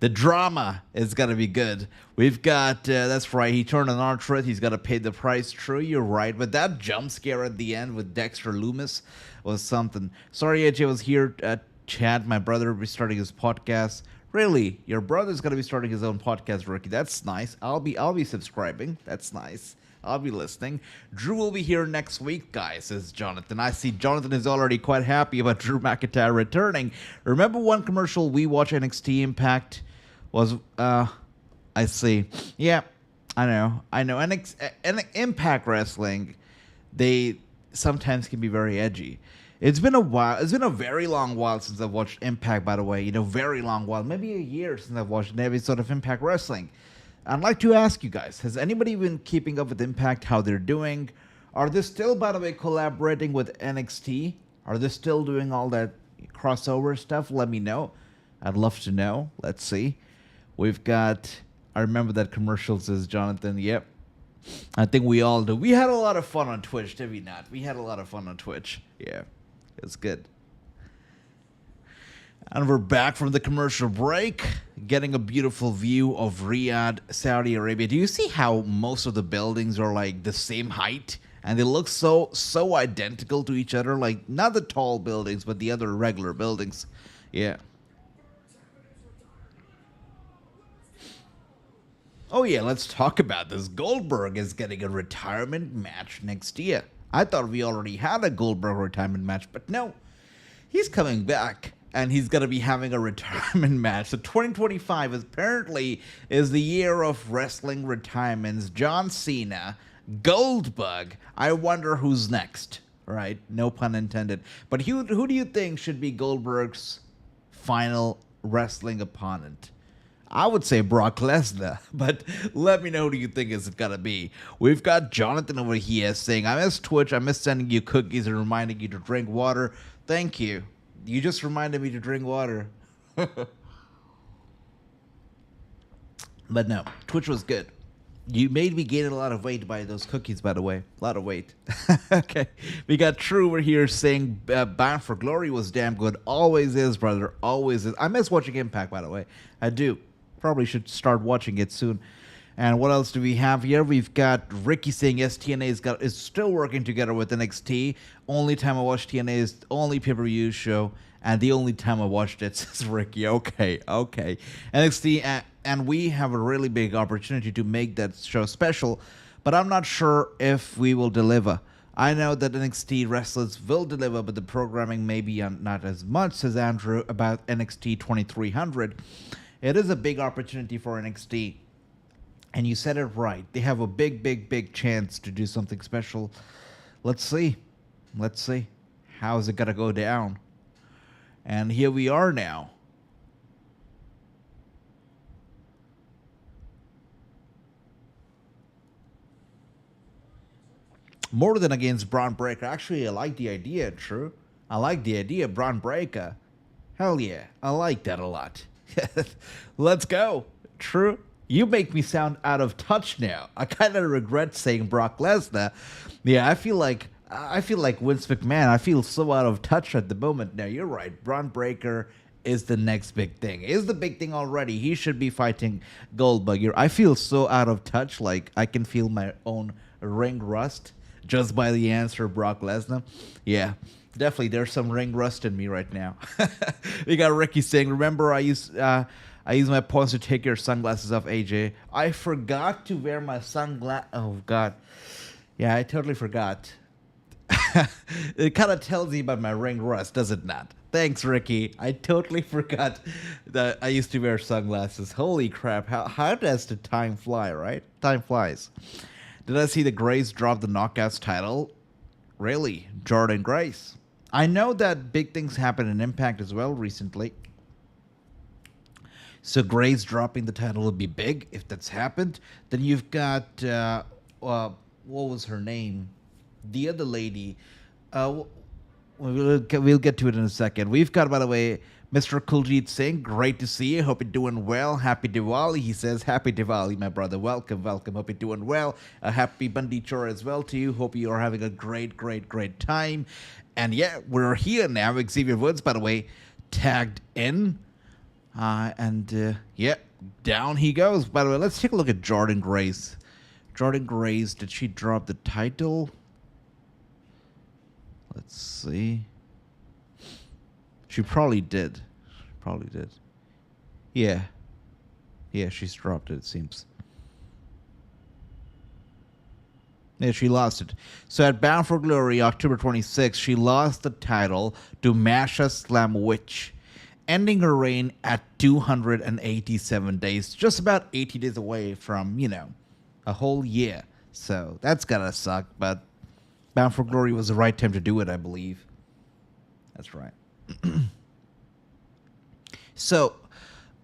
The drama is going to be good. We've got, that's right, he turned on our truth. He's got to pay the price. True, you're right. But that jump scare at the end with Dexter Loomis was something. Sorry, AJ was here. Chad, my brother, will be starting his podcast. Really? Your brother's going to be starting his own podcast, Ricky. That's nice. I'll be subscribing. That's nice. I'll be listening. Drew will be here next week, guys, says Jonathan. I see Jonathan is already quite happy about Drew McIntyre returning. Remember one commercial we watched NXT Impact was, I see. Yeah, I know. And Impact Wrestling, they sometimes can be very edgy. It's been a while. It's been a very long while since I've watched Impact, by the way. Very long while. Maybe a year since I've watched an episode of Impact Wrestling. I'd like to ask you guys, has anybody been keeping up with Impact, how they're doing? Are they still, by the way, collaborating with NXT? Are they still doing all that crossover stuff? Let me know. I'd love to know. Let's see. We've got, I remember that commercial, says Jonathan. Yep. I think we all do. We had a lot of fun on Twitch, did we not? We had a lot of fun on Twitch. Yeah. It's good. And we're back from the commercial break, getting a beautiful view of Riyadh, Saudi Arabia. Do you see how most of the buildings are like the same height? And they look so identical to each other. Like, not the tall buildings, but the other regular buildings. Yeah. Oh yeah, let's talk about this. Goldberg is getting a retirement match next year. I thought we already had a Goldberg retirement match, but no. He's coming back, and he's going to be having a retirement match. So 2025 apparently is the year of wrestling retirements. John Cena, Goldberg. I wonder who's next, right? No pun intended. But who do you think should be Goldberg's final wrestling opponent? I would say Brock Lesnar, but let me know who you think is it gonna be. We've got Jonathan over here saying, I miss Twitch, I miss sending you cookies and reminding you to drink water. Thank you. You just reminded me to drink water. But no, Twitch was good. You made me gain a lot of weight by those cookies, by the way. A lot of weight. Okay. We got True over here saying Bound for Glory was damn good. Always is, brother. Always is. I miss watching Impact, by the way. I do. Probably should start watching it soon. And what else do we have here? We've got Ricky saying, yes, TNA is still working together with NXT. Only time I watched TNA is the only pay-per-view show. And the only time I watched it, says Ricky. Okay. NXT, and we have a really big opportunity to make that show special. But I'm not sure if we will deliver. I know that NXT wrestlers will deliver, but the programming may be not as much, says Andrew, about NXT 2300. It is a big opportunity for NXT. And you said it right. They have a big chance to do something special. Let's see. How is it going to go down? And here we are now. More than against Braun Breaker. Actually, I like the idea, True. I like the idea, Braun Breaker. Hell yeah. I like that a lot. Let's go. True. You make me sound out of touch now. I kind of regret saying Brock Lesnar. Yeah, I feel like Vince McMahon. I feel so out of touch at the moment. Now, you're right. Braun Breaker is the next big thing. Is the big thing already. He should be fighting Goldberg. I feel so out of touch. Like, I can feel my own ring rust just by the answer, Brock Lesnar. Yeah. Definitely, there's some ring rust in me right now. We got Ricky saying, remember I use my points to take your sunglasses off, AJ. I forgot to wear my sunglasses. Oh, God. Yeah, I totally forgot. It kind of tells me about my ring rust, does it not? Thanks, Ricky. I totally forgot that I used to wear sunglasses. Holy crap. How does the time fly, right? Time flies. Did I see the Grace drop the Knockouts title? Really? Jordan Grace. I know that big things happened in Impact as well recently. So Grace dropping the title would be big if that's happened. Then you've got, what was her name? The other lady. We'll get to it in a second. We've got, by the way, Mr. Kuljit Singh. Great to see you. Hope you're doing well. Happy Diwali. He says, happy Diwali, my brother. Welcome. Hope you're doing well. A happy Bandi Chora as well to you. Hope you are having a great time. And yeah, we're here now. Xavier Woods, by the way, tagged in. Yeah, down he goes. By the way, let's take a look at Jordan Grace. Jordan Grace, did she drop the title? Let's see. She probably did. Yeah. Yeah, she's dropped it seems. Yeah, she lost it. So at Bound for Glory, October 26th, she lost the title to Masha Slam Witch, ending her reign at 287 days, just about 80 days away from, a whole year. So that's gotta suck, but Bound for Glory was the right time to do it, I believe. That's right. So,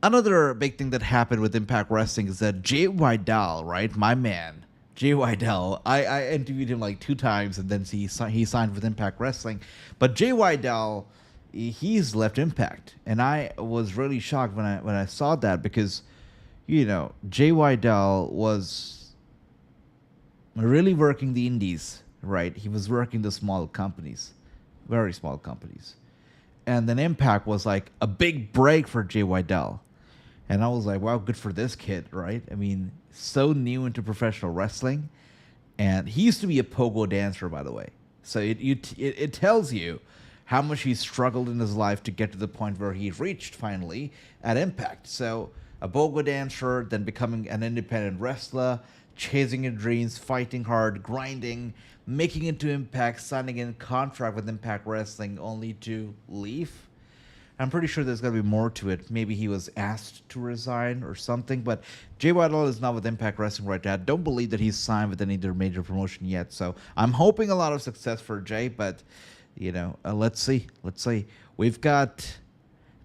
another big thing that happened with Impact Wrestling is that Jay Vidal, right, my man, Jay Vidal, I interviewed him like 2 times, and then he signed with Impact Wrestling. But Jay Vidal, he's left Impact, and I was really shocked when I saw that, because, Jay Vidal was really working the indies, right? He was working the small companies, very small companies. And then Impact was like a big break for Jay Vidal. And I was like, wow, good for this kid, right? I mean, so new into professional wrestling. And he used to be a pogo dancer, by the way. So it tells you how much he struggled in his life to get to the point where he reached finally at Impact. So a pogo dancer, then becoming an independent wrestler, chasing your dreams, fighting hard, grinding, making it to Impact, signing in contract with Impact Wrestling, only to leave. I'm pretty sure there's got to be more to it. Maybe he was asked to resign or something, but Jay Vidal is not with Impact Wrestling right now. I don't believe that he's signed with any other major promotion yet, so I'm hoping a lot of success for Jay, but, let's see. Let's see. We've got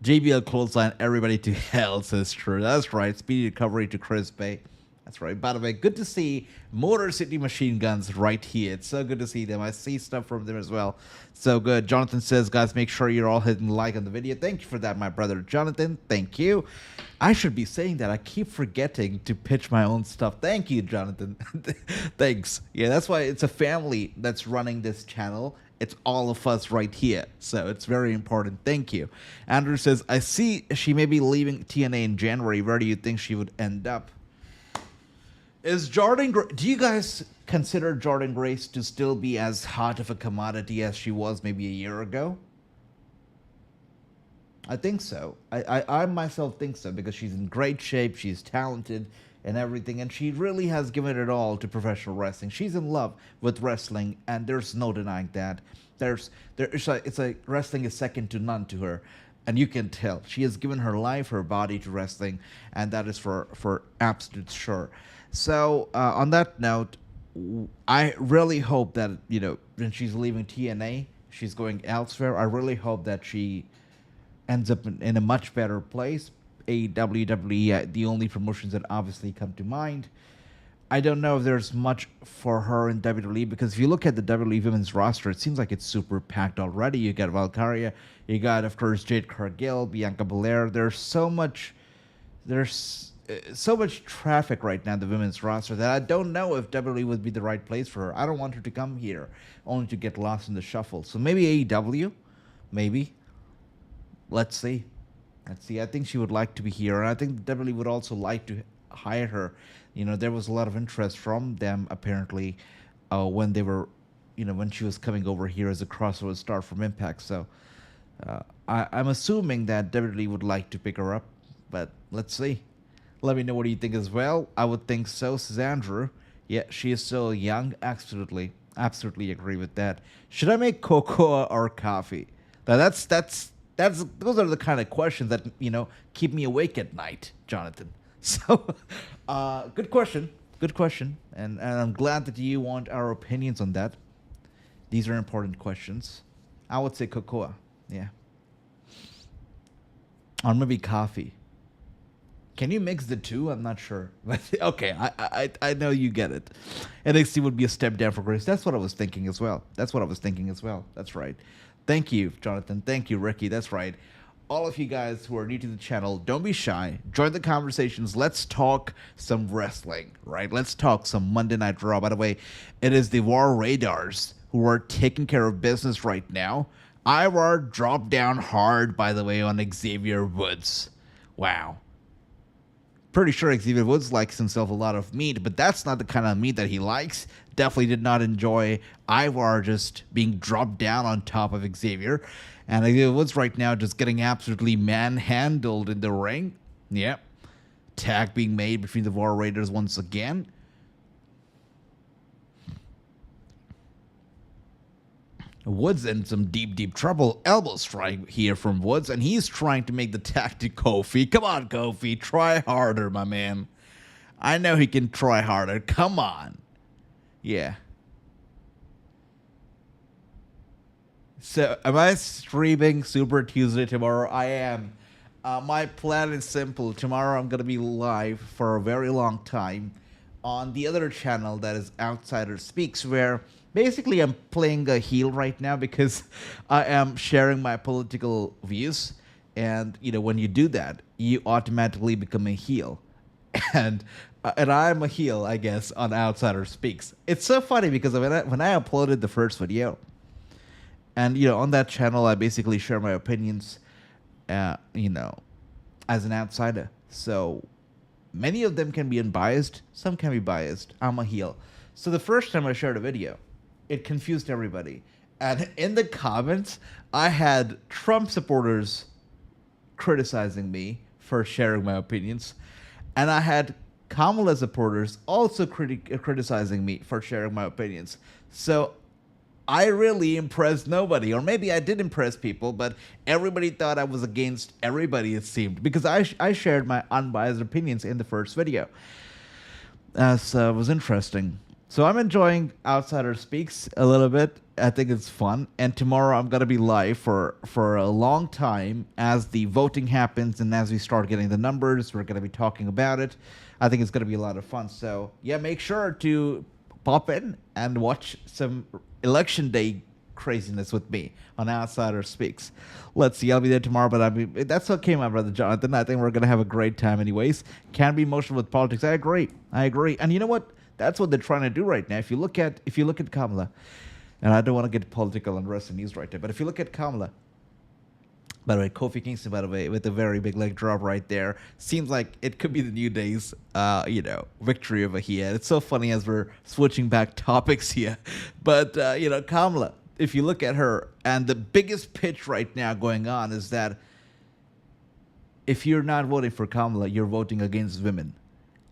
JBL clothesline everybody to hell, says True. That's right. Speedy recovery to Chris Bay. That's right. By the way, good to see Motor City Machine Guns right here. It's so good to see them. I see stuff from them as well. So good. Jonathan says, guys, make sure you're all hitting like on the video. Thank you for that, my brother Jonathan. Thank you. I should be saying that. I keep forgetting to pitch my own stuff. Thank you, Jonathan. Thanks. Yeah, that's why it's a family that's running this channel. It's all of us right here. So it's very important. Thank you. Andrew says, I see she may be leaving TNA in January. Where do you think she would end up? Do you guys consider Jordynne Grace to still be as hot of a commodity as she was maybe a year ago? I think so. I myself think so, because she's in great shape, she's talented and everything, and she really has given it all to professional wrestling. She's in love with wrestling, and there's no denying that. It's like wrestling is second to none to her. And you can tell she has given her life, her body to wrestling, and that is for absolute sure. So on that note, I really hope that, when she's leaving TNA, she's going elsewhere. I really hope that she ends up in a much better place. WWE, the only promotions that obviously come to mind. I don't know if there's much for her in WWE, because if you look at the WWE women's roster, it seems like it's super packed already. You got Valkyria, you got, of course, Jade Cargill, Bianca Belair. There's so much traffic right now in the women's roster that I don't know if WWE would be the right place for her. I don't want her to come here only to get lost in the shuffle. So maybe AEW, maybe. Let's see. I think she would like to be here, and I think WWE would also like to hire her. There was a lot of interest from them apparently when they were, when she was coming over here as a crossover star from Impact. So I'm assuming that WWE would like to pick her up, but let's see. Let me know what you think as well. I would think so, says Andrew. Yeah, she is still young. Absolutely agree with that. Should I make cocoa or coffee? Now those are the kind of questions that keep me awake at night, Jonathan. So, good question, and I'm glad that you want our opinions on that. These are important questions. I would say cocoa, yeah, or maybe coffee. Can you mix the two? I'm not sure. But okay, I know you get it. NXT would be a step down for Grace. That's what I was thinking as well. That's right. Thank you, Jonathan. Thank you, Ricky. That's right. All of you guys who are new to the channel, don't be shy. Join the conversations. Let's talk some wrestling, right? Let's talk some Monday Night Raw. By the way, it is the War Raiders who are taking care of business right now. Ivar dropped down hard, by the way, on Xavier Woods. Wow. Pretty sure Xavier Woods likes himself a lot of meat, but that's not the kind of meat that he likes. Definitely did not enjoy Ivar just being dropped down on top of Xavier. And Xavier Woods right now just getting absolutely manhandled in the ring. Yep. Tag being made between the War Raiders once again. Woods in some deep, deep trouble. Elbow strike here from Woods, and he's trying to make the tag to Kofi. Come on, Kofi. Try harder, my man. I know he can try harder. Come on. Yeah. So, am I streaming Super Tuesday tomorrow? I am. My plan is simple. Tomorrow I'm going to be live for a very long time on the other channel that is Outsider Speaks, where basically I'm playing a heel right now because I am sharing my political views. And, when you do that, you automatically become a heel. And I'm a heel, I guess, on Outsider Speaks. It's so funny because when I uploaded the first video, and, on that channel, I basically share my opinions, as an outsider. So many of them can be unbiased. Some can be biased. I'm a heel. So the first time I shared a video, it confused everybody. And in the comments, I had Trump supporters criticizing me for sharing my opinions. And I had Kamala supporters also criticizing me for sharing my opinions. So I really impressed nobody, or maybe I did impress people, but everybody thought I was against everybody, it seemed, because I shared my unbiased opinions in the first video. So it was interesting. So I'm enjoying Outsider Speaks a little bit. I think it's fun. And tomorrow I'm going to be live for a long time as the voting happens and as we start getting the numbers. We're going to be talking about it. I think it's going to be a lot of fun. So, yeah, make sure to pop in and watch some election day craziness with me on Outsider Speaks. Let's see, I'll be there tomorrow, but that's okay, my brother Jonathan. I think we're going to have a great time anyways. Can't be emotional with politics. I agree. And you know what? That's what they're trying to do right now. If you look at Kamala, and I don't want to get political on Wrasslinews right there, but if you look at Kamala, by the way, Kofi Kingston, by the way, with a very big leg drop right there. Seems like it could be the New Day's, victory over here. It's so funny as we're switching back topics here. But, Kamala, if you look at her, and the biggest pitch right now going on is that if you're not voting for Kamala, you're voting against women.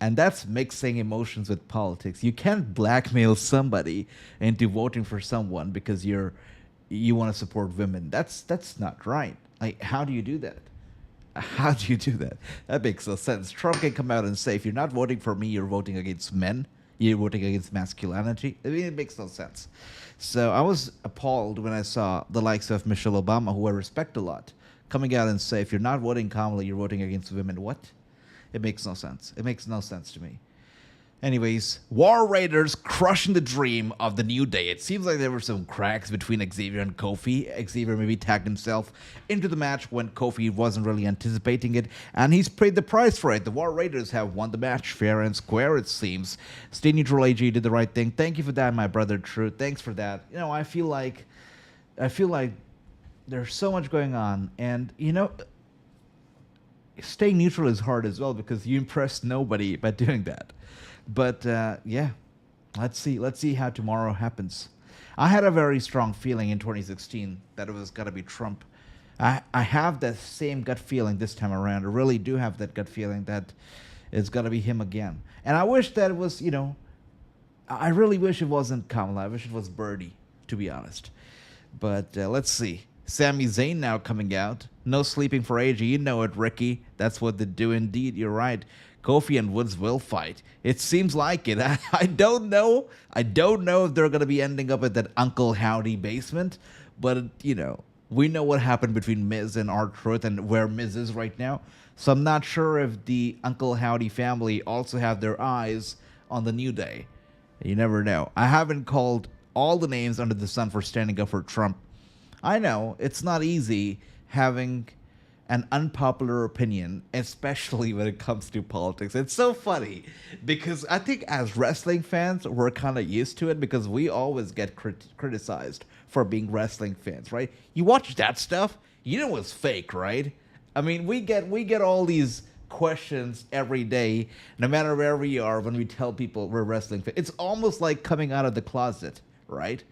And that's mixing emotions with politics. You can't blackmail somebody into voting for someone because you want to support women. That's not right. Like, how do you do that? How do you do that? That makes no sense. Trump can come out and say, if you're not voting for me, you're voting against men. You're voting against masculinity. I mean, it makes no sense. So I was appalled when I saw the likes of Michelle Obama, who I respect a lot, coming out and say, if you're not voting Kamala, you're voting against women. What? It makes no sense. It makes no sense to me. Anyways, War Raiders crushing the dream of the New Day. It seems like there were some cracks between Xavier and Kofi. Xavier maybe tagged himself into the match when Kofi wasn't really anticipating it, and he's paid the price for it. The War Raiders have won the match fair and square, it seems. Stay neutral, AG did the right thing. Thank you for that, my brother True. Thanks for that. I feel like there's so much going on, and staying neutral is hard as well because you impress nobody by doing that. But let's see how tomorrow happens. I had a very strong feeling in 2016 that it was gonna be Trump. I have that same gut feeling this time around. I really do have that gut feeling that it's gonna be him again. And I wish that it was, I really wish it wasn't Kamala. I wish it was Birdie, to be honest. But let's see. Sami Zayn now coming out. No sleeping for AJ. You know it, Ricky. That's what they do indeed. You're right. Kofi and Woods will fight. It seems like it. I don't know. I don't know if they're going to be ending up at that Uncle Howdy basement. But, we know what happened between Miz and R-Truth and where Miz is right now. So I'm not sure if the Uncle Howdy family also have their eyes on the New Day. You never know. I haven't called all the names under the sun for standing up for Trump. I know it's not easy having an unpopular opinion, especially when it comes to politics. It's so funny because I think as wrestling fans, we're kind of used to it because we always get criticized for being wrestling fans, right? You watch that stuff, you know it's fake, right? I mean, we get all these questions every day, no matter where we are, when we tell people we're wrestling fans. It's almost like coming out of the closet, right?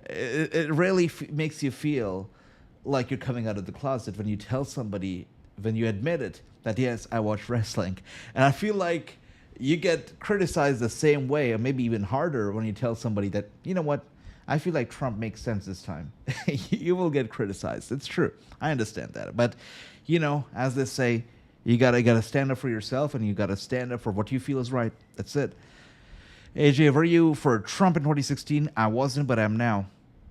It really makes you feel like you're coming out of the closet when you tell somebody, when you admit it, that yes, I watch wrestling. And I feel like you get criticized the same way, or maybe even harder, when you tell somebody that, you know what, I feel like Trump makes sense this time. You will get criticized. It's true. I understand that. But, as they say, you gotta stand up for yourself, and you gotta stand up for what you feel is right. That's it. AJ, were you for Trump in 2016? I wasn't, but I'm now.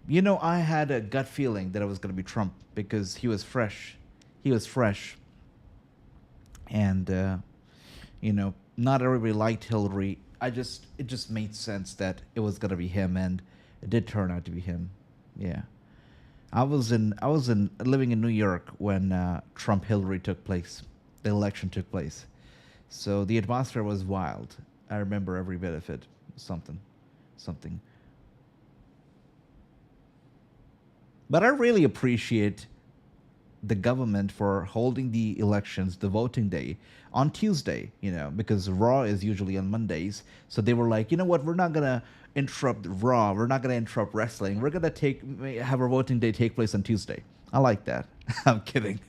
I had a gut feeling that it was gonna be Trump because he was fresh. He was fresh. And not everybody liked Hillary. It just made sense that it was gonna be him, and it did turn out to be him. Yeah. I was living in New York when Trump Hillary took place. The election took place. So the atmosphere was wild. I remember every bit of it. Something. But I really appreciate the government for holding the elections, the voting day, on Tuesday, because Raw is usually on Mondays. So they were like, you know what, we're not going to interrupt Raw. We're not going to interrupt wrestling. We're going to have our voting day take place on Tuesday. I like that. I'm kidding.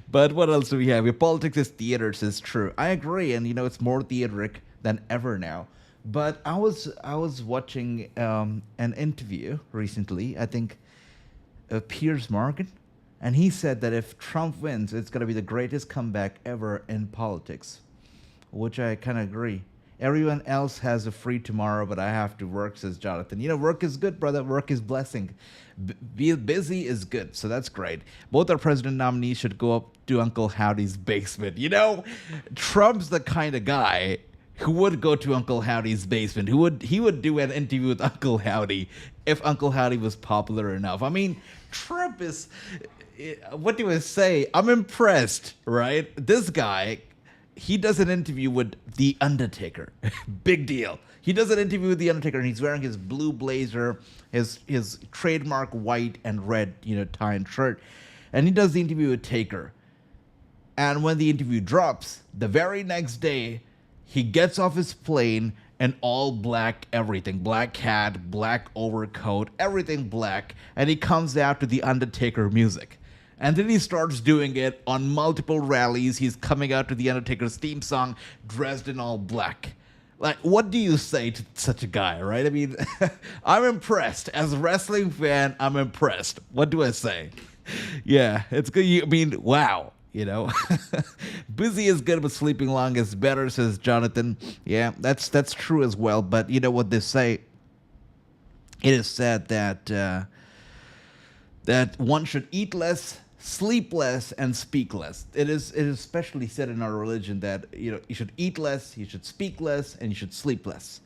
But what else do we have? Your politics is theater, says True. I agree, and it's more theatric than ever now. But I was watching an interview recently, I think, Piers Morgan, and he said that if Trump wins, it's going to be the greatest comeback ever in politics, which I kind of agree. Everyone else has a free tomorrow, but I have to work, says Jonathan. Work is good, brother. Work is blessing. Be busy is good, so that's great. Both our president nominees should go up to Uncle Howdy's basement. Trump's the kind of guy who would go to Uncle Howdy's basement. He would do an interview with Uncle Howdy if Uncle Howdy was popular enough. I mean, Trump is, what do I say? I'm impressed, right? This guy, he does an interview with The Undertaker. Big deal. He does an interview with The Undertaker, and he's wearing his blue blazer, his trademark white and red, tie and shirt. And he does the interview with Taker. And when the interview drops, the very next day, he gets off his plane and all black everything. Black hat, black overcoat, everything black. And he comes out to The Undertaker music. And then he starts doing it on multiple rallies. He's coming out to The Undertaker's theme song dressed in all black. Like, what do you say to such a guy, right? I mean, I'm impressed. As a wrestling fan, I'm impressed. What do I say? Yeah, it's good. Wow. Busy is good, but sleeping long is better, says Jonathan. Yeah, that's true as well. But you know what they say? It is said that that one should eat less, sleep less, and speak less. It is especially said in our religion that you should eat less, you should speak less, and you should sleep less,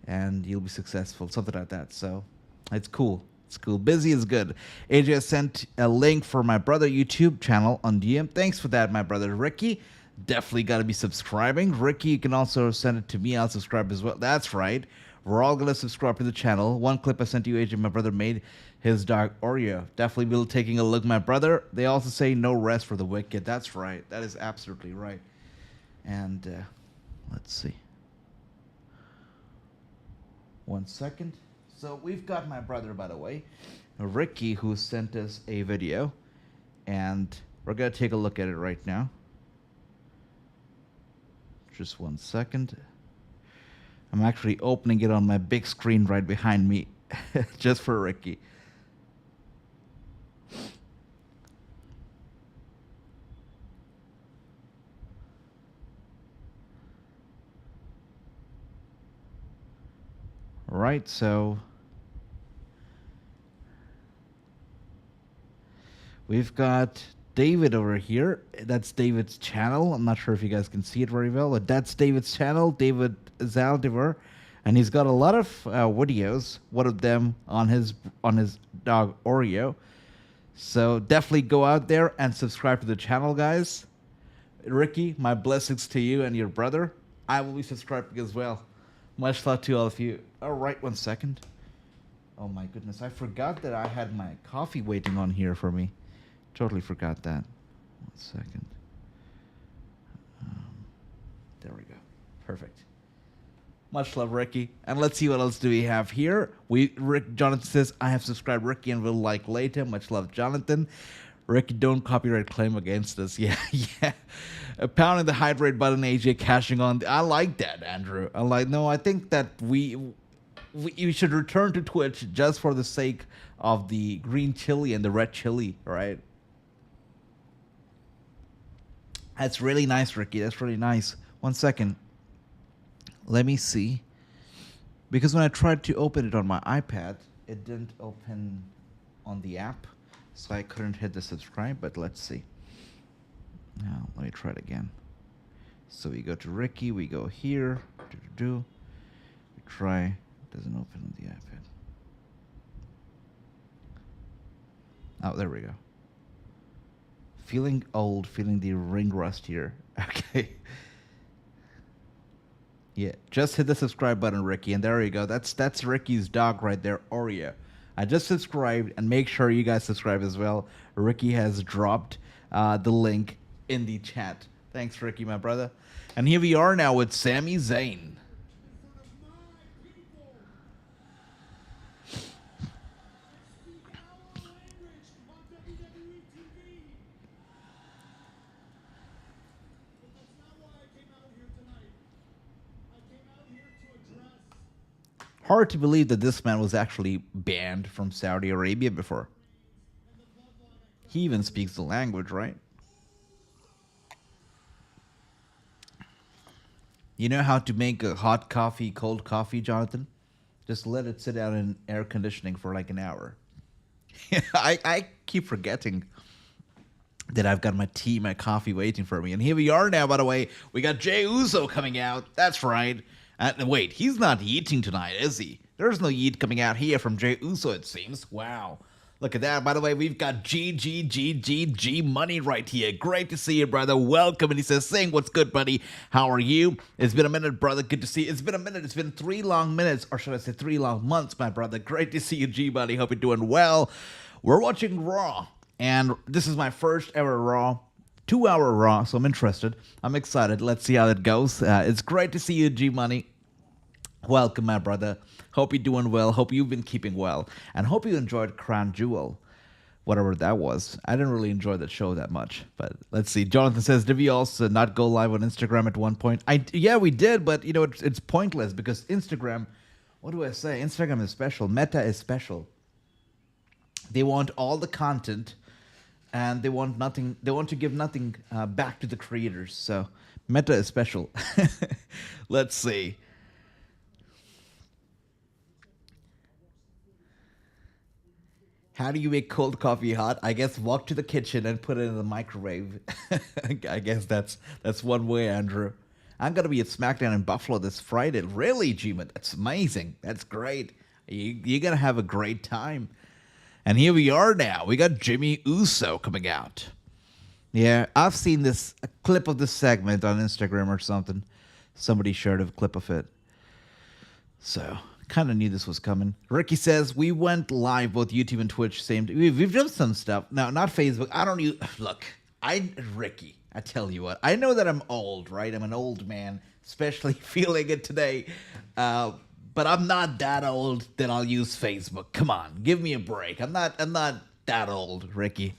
and you'll be successful. Something like that. So it's cool. It's cool. Busy is good. AJ sent a link for my brother YouTube channel on DM. Thanks for that, my brother Ricky. Definitely got to be subscribing. Ricky, you can also send it to me. I'll subscribe as well. That's right. We're all going to subscribe to the channel. One clip I sent to you, AJ, my brother made his dog Oreo. Definitely be taking a look, my brother. They also say no rest for the wicked. That's right. That is absolutely right. And let's see. 1 second. So we've got my brother, by the way, Ricky, who sent us a video, and we're going to take a look at it right now. Just 1 second. I'm actually opening it on my big screen right behind me, just for Ricky. Right, so we've got David over here. That's David's channel. I'm not sure if you guys can see it very well, but that's David's channel, David Zaldivar, and he's got a lot of videos. One of them on his dog Oreo. So definitely go out there and subscribe to the channel, guys. Ricky, my blessings to you and your brother. I will be subscribing as well. Much love to all of you. All right, 1 second. Oh my goodness, I forgot that I had my coffee waiting on here for me. Totally forgot that. 1 second. There we go. Perfect. Much love, Ricky. And let's see what else do we have here. Jonathan says, I have subscribed Ricky and will like later. Much love, Jonathan. Ricky, don't copyright claim against us. Yeah, yeah. Pounding the hydrate button, AJ cashing on. I like that, Andrew. I think that we should return to Twitch just for the sake of the green chili and the red chili, right? That's really nice, Ricky. That's really nice. 1 second. Let me see. Because when I tried to open it on my iPad, it didn't open on the app. So I couldn't hit the subscribe, but let's see. Now, let me try it again. So we go to Ricky, we go here. We try. It doesn't open on the iPad. Oh, there we go. Feeling old, feeling the ring rust here. Okay. Yeah, just hit the subscribe button, Ricky, and there you go. That's Ricky's dog right there, Oreo. I just subscribed, and make sure you guys subscribe as well. Ricky has dropped the link in the chat. Thanks, Ricky, my brother. And here we are now with Sami Zayn. Hard to believe that this man was actually banned from Saudi Arabia before. He even speaks the language, right? You know how to make a hot coffee, cold coffee, Jonathan? Just let it sit out in air conditioning for like an hour. I keep forgetting that I've got my tea, my coffee waiting for me. And here we are now, by the way. We got Jey Uso coming out. That's right. Wait, he's not eating tonight, is he? There's no yeet coming out here from Jey Uso, it seems. Wow. Look at that. By the way, we've got G Money right here. Great to see you, brother. Welcome. And he says, Sing, what's good, buddy? How are you? It's been a minute, brother. Good to see you. It's been a minute. It's been 3 long minutes, or should I say 3 long months, my brother. Great to see you, G, buddy. Hope you're doing well. We're watching Raw, and this is my first ever Raw. 2-hour Raw, so I'm interested. I'm excited. Let's see how it goes. It's great to see you, G Money. Welcome, my brother. Hope you're doing well. Hope you've been keeping well. And hope you enjoyed Crown Jewel, whatever that was. I didn't really enjoy that show that much. But let's see. Jonathan says, did we also not go live on Instagram at one point? Yeah, we did, but you know it's pointless because Instagram, what do I say? Instagram is special. Meta is special. They want all the content, and they want nothing. They want to give nothing back to the creators. So Meta is special. Let's see. How do you make cold coffee hot? I guess walk to the kitchen and put it in the microwave. I guess that's one way, Andrew. I'm going to be at SmackDown in Buffalo this Friday. Really, G-Man? That's amazing. That's great. You're going to have a great time. And here we are now. We got Jimmy Uso coming out. Yeah, I've seen a clip of this segment on Instagram or something. Somebody shared a clip of it. So kind of knew this was coming. Ricky says, we went live, both YouTube and Twitch, same day. We've done some stuff. Now, not Facebook. I don't use... Look, Ricky, I tell you what. I know that I'm old, right? I'm an old man, especially feeling it today. But I'm not that old that I'll use Facebook. Come on, give me a break. I'm not that old, Ricky.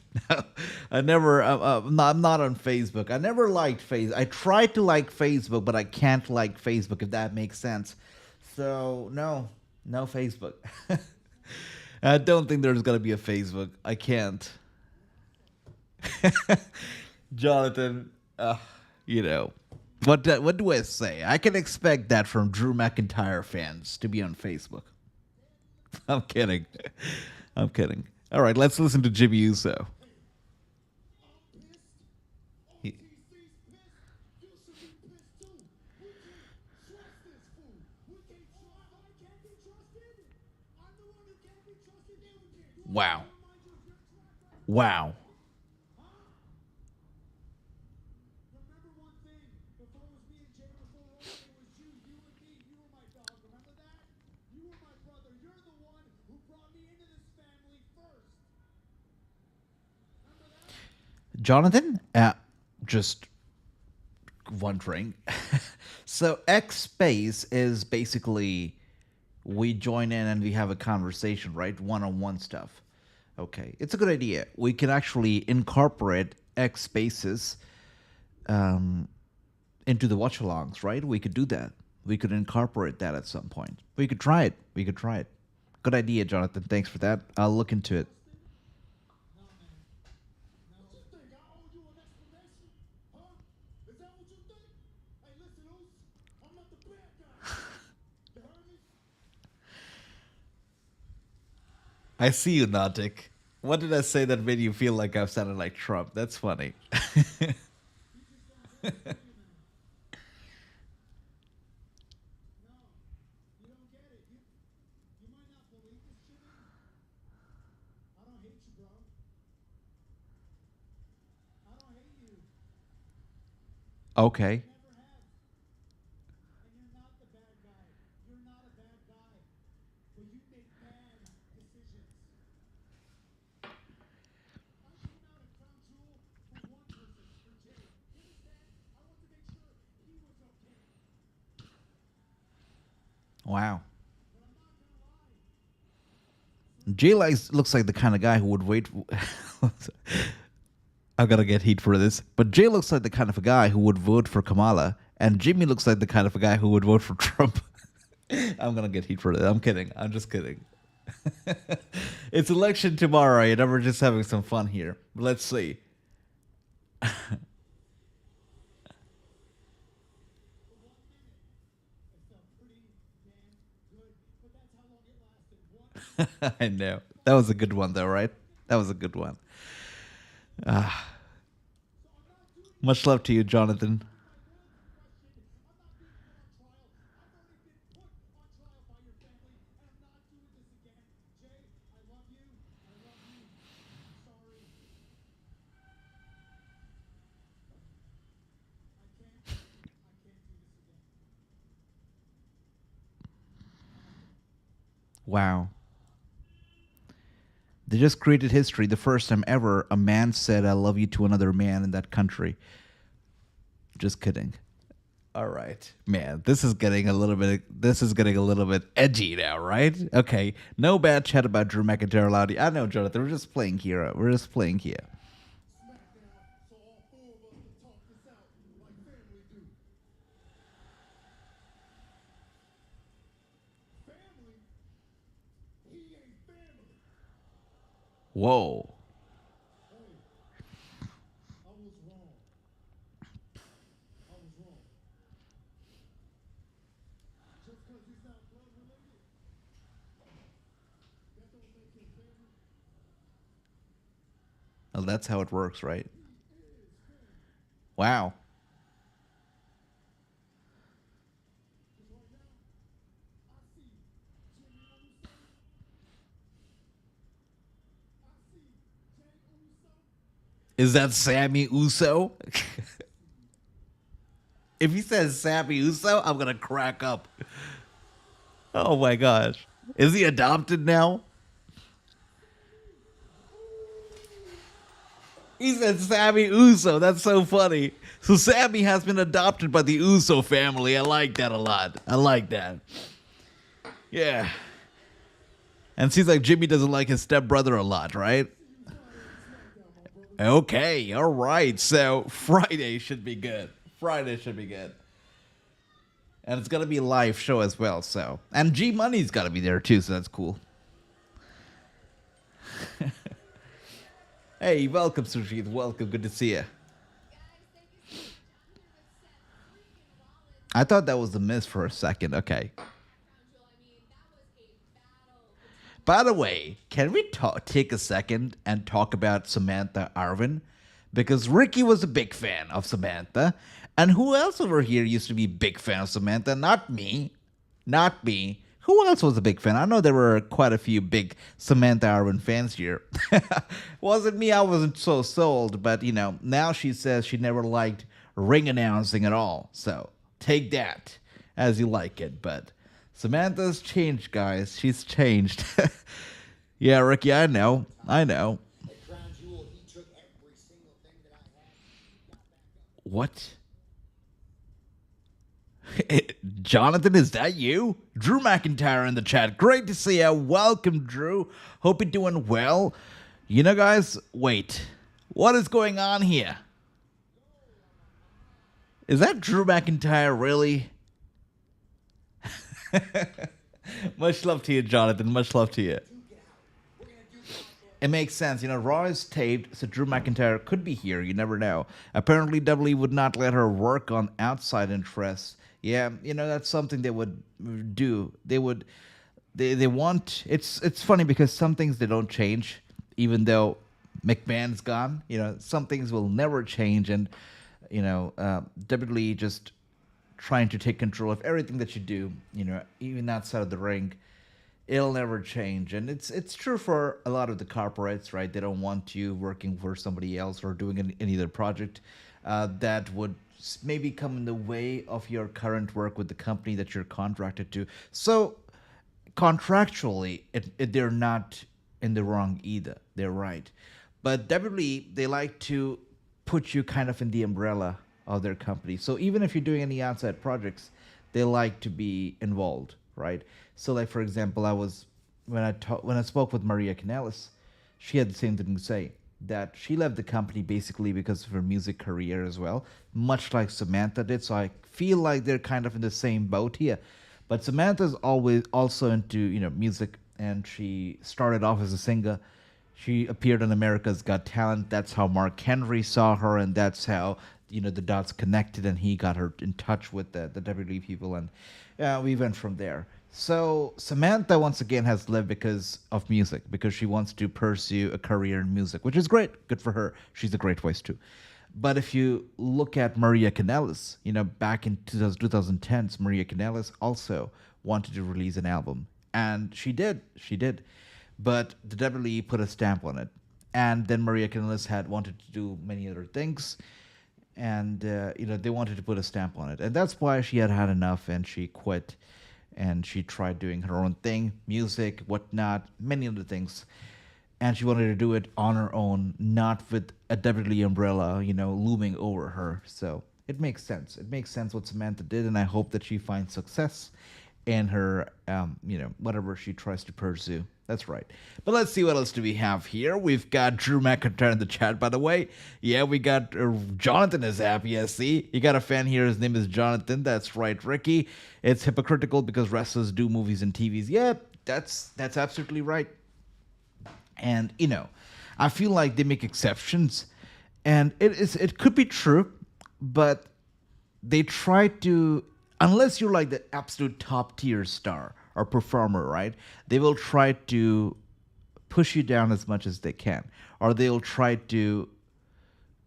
I'm not on Facebook. I never liked Facebook. I tried to like Facebook, but I can't like Facebook, if that makes sense. So, no Facebook. I don't think there's going to be a Facebook. I can't. Jonathan, you know, what do I say? I can expect that from Drew McIntyre fans to be on Facebook. I'm kidding. All right, let's listen to Jimmy Uso. Wow. Jonathan, just wondering. So X Space is basically we join in and we have a conversation, right? One-on-one stuff. Okay, it's a good idea. We can actually incorporate X Spaces into the watch-alongs, right? We could do that. We could incorporate that at some point. We could try it. We could try it. Good idea, Jonathan. Thanks for that. I'll look into it. I see you, Nautic. What did I say that made you feel like I've sounded like Trump? That's funny. Okay. Wow. Jay looks like the kind of guy who would wait. I'm gonna get heat for this, but Jay looks like the kind of a guy who would vote for Kamala, and Jimmy looks like the kind of a guy who would vote for Trump. I'm gonna get heat for this. I'm kidding. I'm just kidding. It's election tomorrow, and we're just having some fun here. Let's see. I know. That was a good one, though, right? That was a good one. Much love to you, Jonathan. Wow. They just created history. The first time ever a man said, I love you to another man in that country. Just kidding. All right. Man, this is getting a little bit edgy now, right? Okay. No bad chat about Drew McIntyre allowed. I know, Jonathan. We're just playing here. We're just playing here. Whoa. Well, that's how it works, right? Wow. Is that Sami Uso? If he says Sami Uso, I'm going to crack up. Oh my gosh. Is he adopted now? He said Sami Uso. That's so funny. So Sami has been adopted by the Uso family. I like that a lot. I like that. Yeah. And seems like Jimmy doesn't like his stepbrother a lot, right? Okay, all right. So Friday should be good. Friday should be good. And it's gonna be a live show as well, so. And G Money's gotta be there too, so that's cool. Hey, welcome, Sushith. Welcome. Good to see you. I thought that was the Miz for a second. Okay. By the way, can we take a second and talk about Samantha Arvin? Because Ricky was a big fan of Samantha. And who else over here used to be a big fan of Samantha? Not me. Not me. Who else was a big fan? I know there were quite a few big Samantha Arvin fans here. Wasn't me. I wasn't so sold. But, you know, now she says she never liked ring announcing at all. So take that as you like it. But Samantha's changed, guys. She's changed. Yeah, Ricky, I know. I know. What? Jonathan, is that you? Drew McIntyre in the chat. Great to see you. Welcome, Drew. Hope you're doing well. You know, guys, wait. What is going on here? Is that Drew McIntyre, really? Much love to you, Jonathan. Much love to you. It makes sense. Raw is taped, so Drew McIntyre could be here. You never know. Apparently, WWE would not let her work on outside interests. Yeah, that's something they would do. They would. They want. It's funny because some things they don't change, even though McMahon's gone. Some things will never change, and WWE just trying to take control of everything that you do. Even outside of the ring, it'll never change. And it's true for a lot of the corporates, right? They don't want you working for somebody else or doing any other project that would maybe come in the way of your current work with the company that you're contracted to. So contractually, they're not in the wrong either. They're right. But WWE, they like to put you kind of in the umbrella of their company. So even if you're doing any outside projects, they like to be involved, right? So, like for example, when I spoke with Maria Kanellis, she had the same thing to say, that she left the company basically because of her music career as well, much like Samantha did. So I feel like they're kind of in the same boat here. But Samantha's always also into music, and she started off as a singer. She appeared on America's Got Talent. That's how Mark Henry saw her, and that's how the dots connected, and he got her in touch with the WWE people, and we went from there. So Samantha once again has lived because of music, because she wants to pursue a career in music, which is great. Good for her. She's a great voice too. But if you look at Maria Kanellis, back in 2010s, Maria Kanellis also wanted to release an album, and she did. She did. But the WWE put a stamp on it. And then Maria Kanellis had wanted to do many other things, and they wanted to put a stamp on it. And that's why she had had enough, and she quit, and she tried doing her own thing, music, whatnot, many other things. And she wanted to do it on her own, not with a WWE umbrella, looming over her. So it makes sense. It makes sense what Samantha did, and I hope that she finds success in her, whatever she tries to pursue. That's right. But let's see what else do we have here. We've got Drew McIntyre in the chat, by the way. Yeah, we got Jonathan is happy. I see. You got a fan here. His name is Jonathan. That's right, Ricky. It's hypocritical because wrestlers do movies and TVs. Yeah, that's absolutely right. And, I feel like they make exceptions. And it could be true, but they try to, unless you're like the absolute top tier star or performer, right? They will try to push you down as much as they can, or they'll try to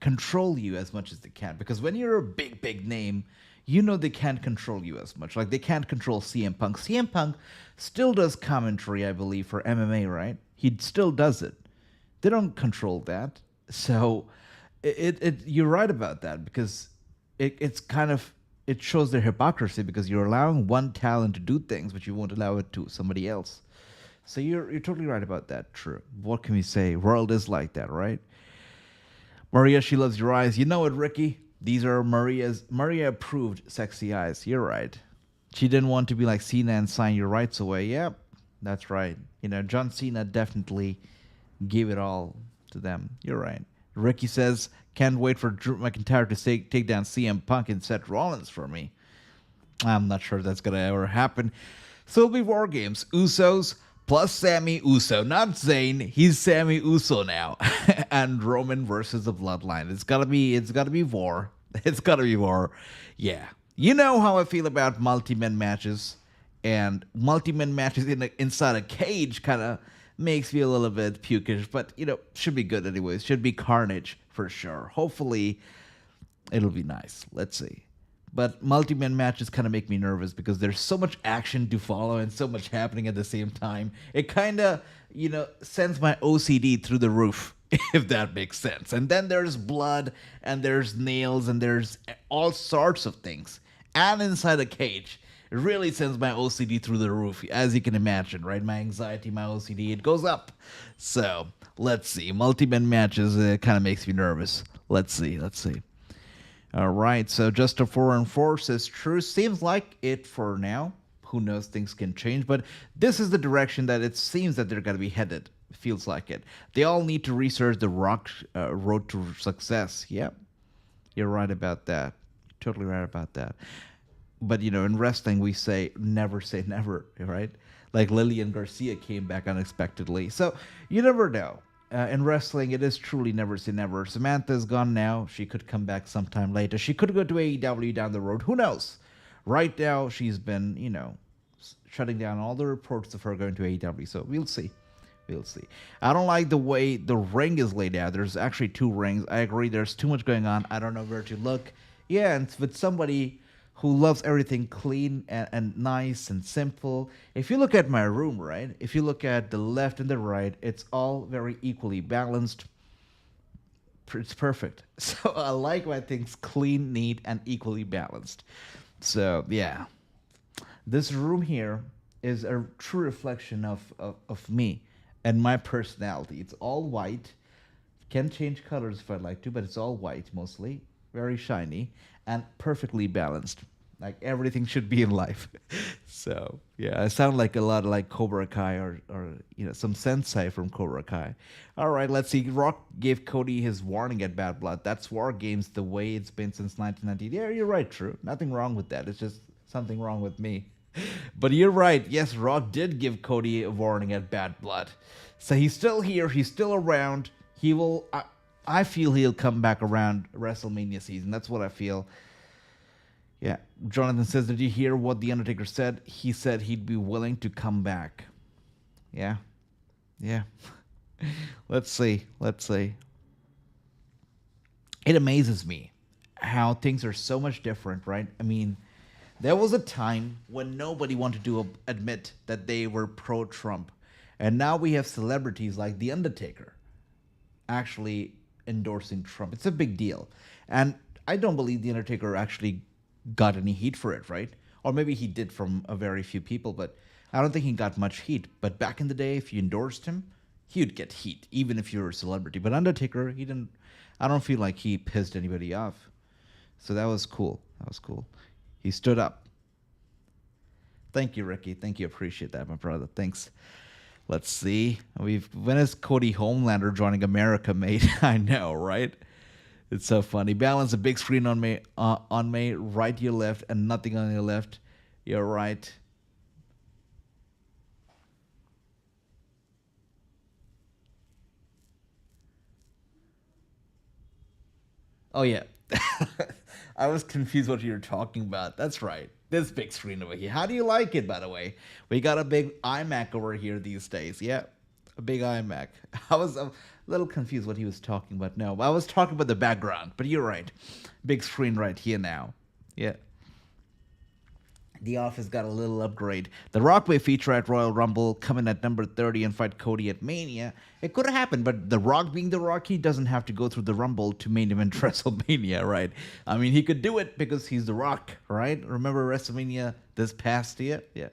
control you as much as they can. Because when you're a big name, they can't control you as much. Like they can't control CM Punk. CM Punk still does commentary, I believe, for MMA, right? He still does it. They don't control that. So you're right about that, because it's kind of, it shows their hypocrisy, because you're allowing one talent to do things, but you won't allow it to somebody else. So you're totally right about that. True. What can we say? World is like that, right? Maria, she loves your eyes. You know it, Ricky. These are Maria approved sexy eyes. You're right. She didn't want to be like Cena and sign your rights away. Yep, that's right. John Cena definitely gave it all to them. You're right. Ricky says, can't wait for Drew McIntyre to take down CM Punk and Seth Rollins for me. I'm not sure that's going to ever happen. So it'll be War Games. Usos plus Sami Uso. Not Zayn. He's Sami Uso now. And Roman versus the Bloodline. It's gotta be war. It's gotta be war. Yeah. You know how I feel about multi-man matches. And multi-man matches inside a cage kind of makes me a little bit pukish, but should be good anyways. Should be carnage for sure. Hopefully it'll be nice. Let's see. But multi-man matches kind of make me nervous because there's so much action to follow and so much happening at the same time. It kind of, sends my OCD through the roof, if that makes sense. And then there's blood, and there's nails, and there's all sorts of things. And inside a cage, it really sends my OCD through the roof, as you can imagine, right? My anxiety, my OCD, it goes up. So, let's see. Multi-man matches kind of makes me nervous. Let's see. All right, so just a 4-4 says true. Seems like it for now. Who knows? Things can change, but this is the direction that it seems that they're going to be headed. Feels like it. They all need to research the Rock road to success. Yep, you're right about that. Totally right about that. But in wrestling we say never, right? Like Lillian Garcia came back unexpectedly, so you never know. In wrestling, it is truly never say never. Samantha's gone now. She could come back sometime later. She could go to AEW down the road. Who knows? Right now, she's been, shutting down all the reports of her going to AEW. So we'll see. We'll see. I don't like the way the ring is laid out. There's actually two rings. I agree. There's too much going on. I don't know where to look. Yeah, and with somebody who loves everything clean and nice and simple. If you look at my room, right? If you look at the left and the right, it's all very equally balanced. It's perfect. So I like my things clean, neat, and equally balanced. So yeah, this room here is a true reflection of me and my personality. It's all white. Can change colors if I'd like to, but it's all white mostly. Very shiny and perfectly balanced. Like everything should be in life. So yeah, I sound like a lot like Cobra Kai or some sensei from Cobra Kai. All right, let's see. Rock gave Cody his warning at Bad Blood. That's War Games the way it's been since 1990. Yeah, you're right, true. Nothing wrong with that. It's just something wrong with me. But you're right. Yes, Rock did give Cody a warning at Bad Blood. So he's still here. He's still around. He will. I feel he'll come back around WrestleMania season. That's what I feel. Yeah. Jonathan says, did you hear what The Undertaker said? He said he'd be willing to come back. Yeah. Yeah. Let's see. It amazes me how things are so much different, right? I mean, there was a time when nobody wanted to admit that they were pro-Trump. And now we have celebrities like The Undertaker actually endorsing Trump. It's a big deal. And I don't believe The Undertaker actually got any heat for it, right? Or maybe he did from a very few people, but I don't think he got much heat. But back in the day, if you endorsed him, he would get heat, even if you were a celebrity. But Undertaker, he didn't. I don't feel like he pissed anybody off. So that was cool. He stood up. Thank you, Ricky. Thank you. Appreciate that, my brother. Thanks. Let's see. When is Cody Homelander joining America, mate? I know, right? It's so funny. Balance a big screen on me, right to your left, and nothing on your left. You're right. Oh yeah. I was confused what you were talking about. That's right. This big screen over here. How do you like it, by the way? We got a big iMac over here these days. Yeah, a big iMac. I was a little confused what he was talking about. No, I was talking about the background, but you're right. Big screen right here now. Yeah. The Office got a little upgrade. The Rock may feature at Royal Rumble, come in at number 30 and fight Cody at Mania. It could have happened, but The Rock being The Rock, he doesn't have to go through the Rumble to main event WrestleMania, right? I mean, he could do it because he's The Rock, right? Remember WrestleMania this past year? Yeah.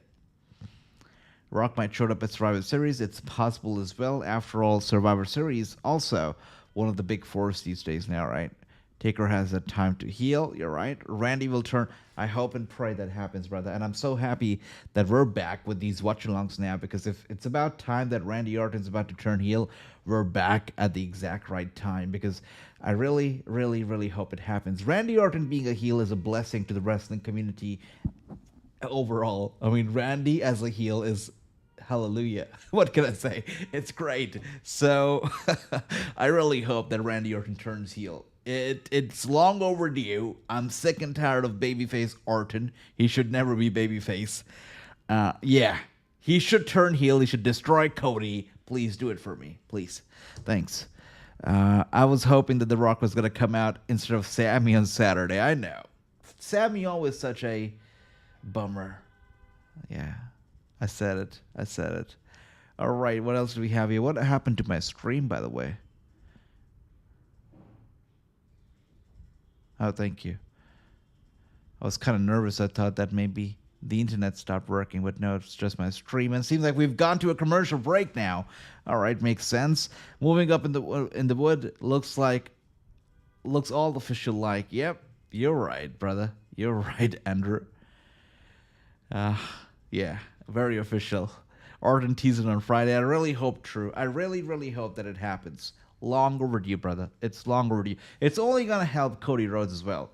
Rock might show up at Survivor Series. It's possible as well. After all, Survivor Series also one of the big fours these days now, right? Taker has a time to heal. You're right. Randy will turn. I hope and pray that happens, brother. And I'm so happy that we're back with these watchalongs now, because if it's about time that Randy Orton's about to turn heel, we're back at the exact right time, because I really, really, really hope it happens. Randy Orton being a heel is a blessing to the wrestling community overall. I mean, Randy as a heel is hallelujah. What can I say? It's great. So I really hope that Randy Orton turns heel. It's long overdue. I'm sick and tired of babyface Orton. He should never be babyface. Yeah, he should turn heel. He should destroy Cody. Please do it for me. Please. Thanks. I was hoping that The Rock was going to come out instead of Sami on Saturday. I know. Sami always such a bummer. Yeah, I said it. All right, what else do we have here? What happened to my stream, by the way? Oh, thank you. I was kind of nervous. I thought that maybe the internet stopped working, but no, it's just my stream. And it seems like we've gone to a commercial break now. All right, makes sense. Moving up in the wood, looks all official like. Yep, you're right, brother. You're right, Andrew. Yeah, very official. Orton teasing on Friday. I really hope true. I really, really hope that it happens. Long overdue, brother. It's long overdue. It's only going to help Cody Rhodes as well.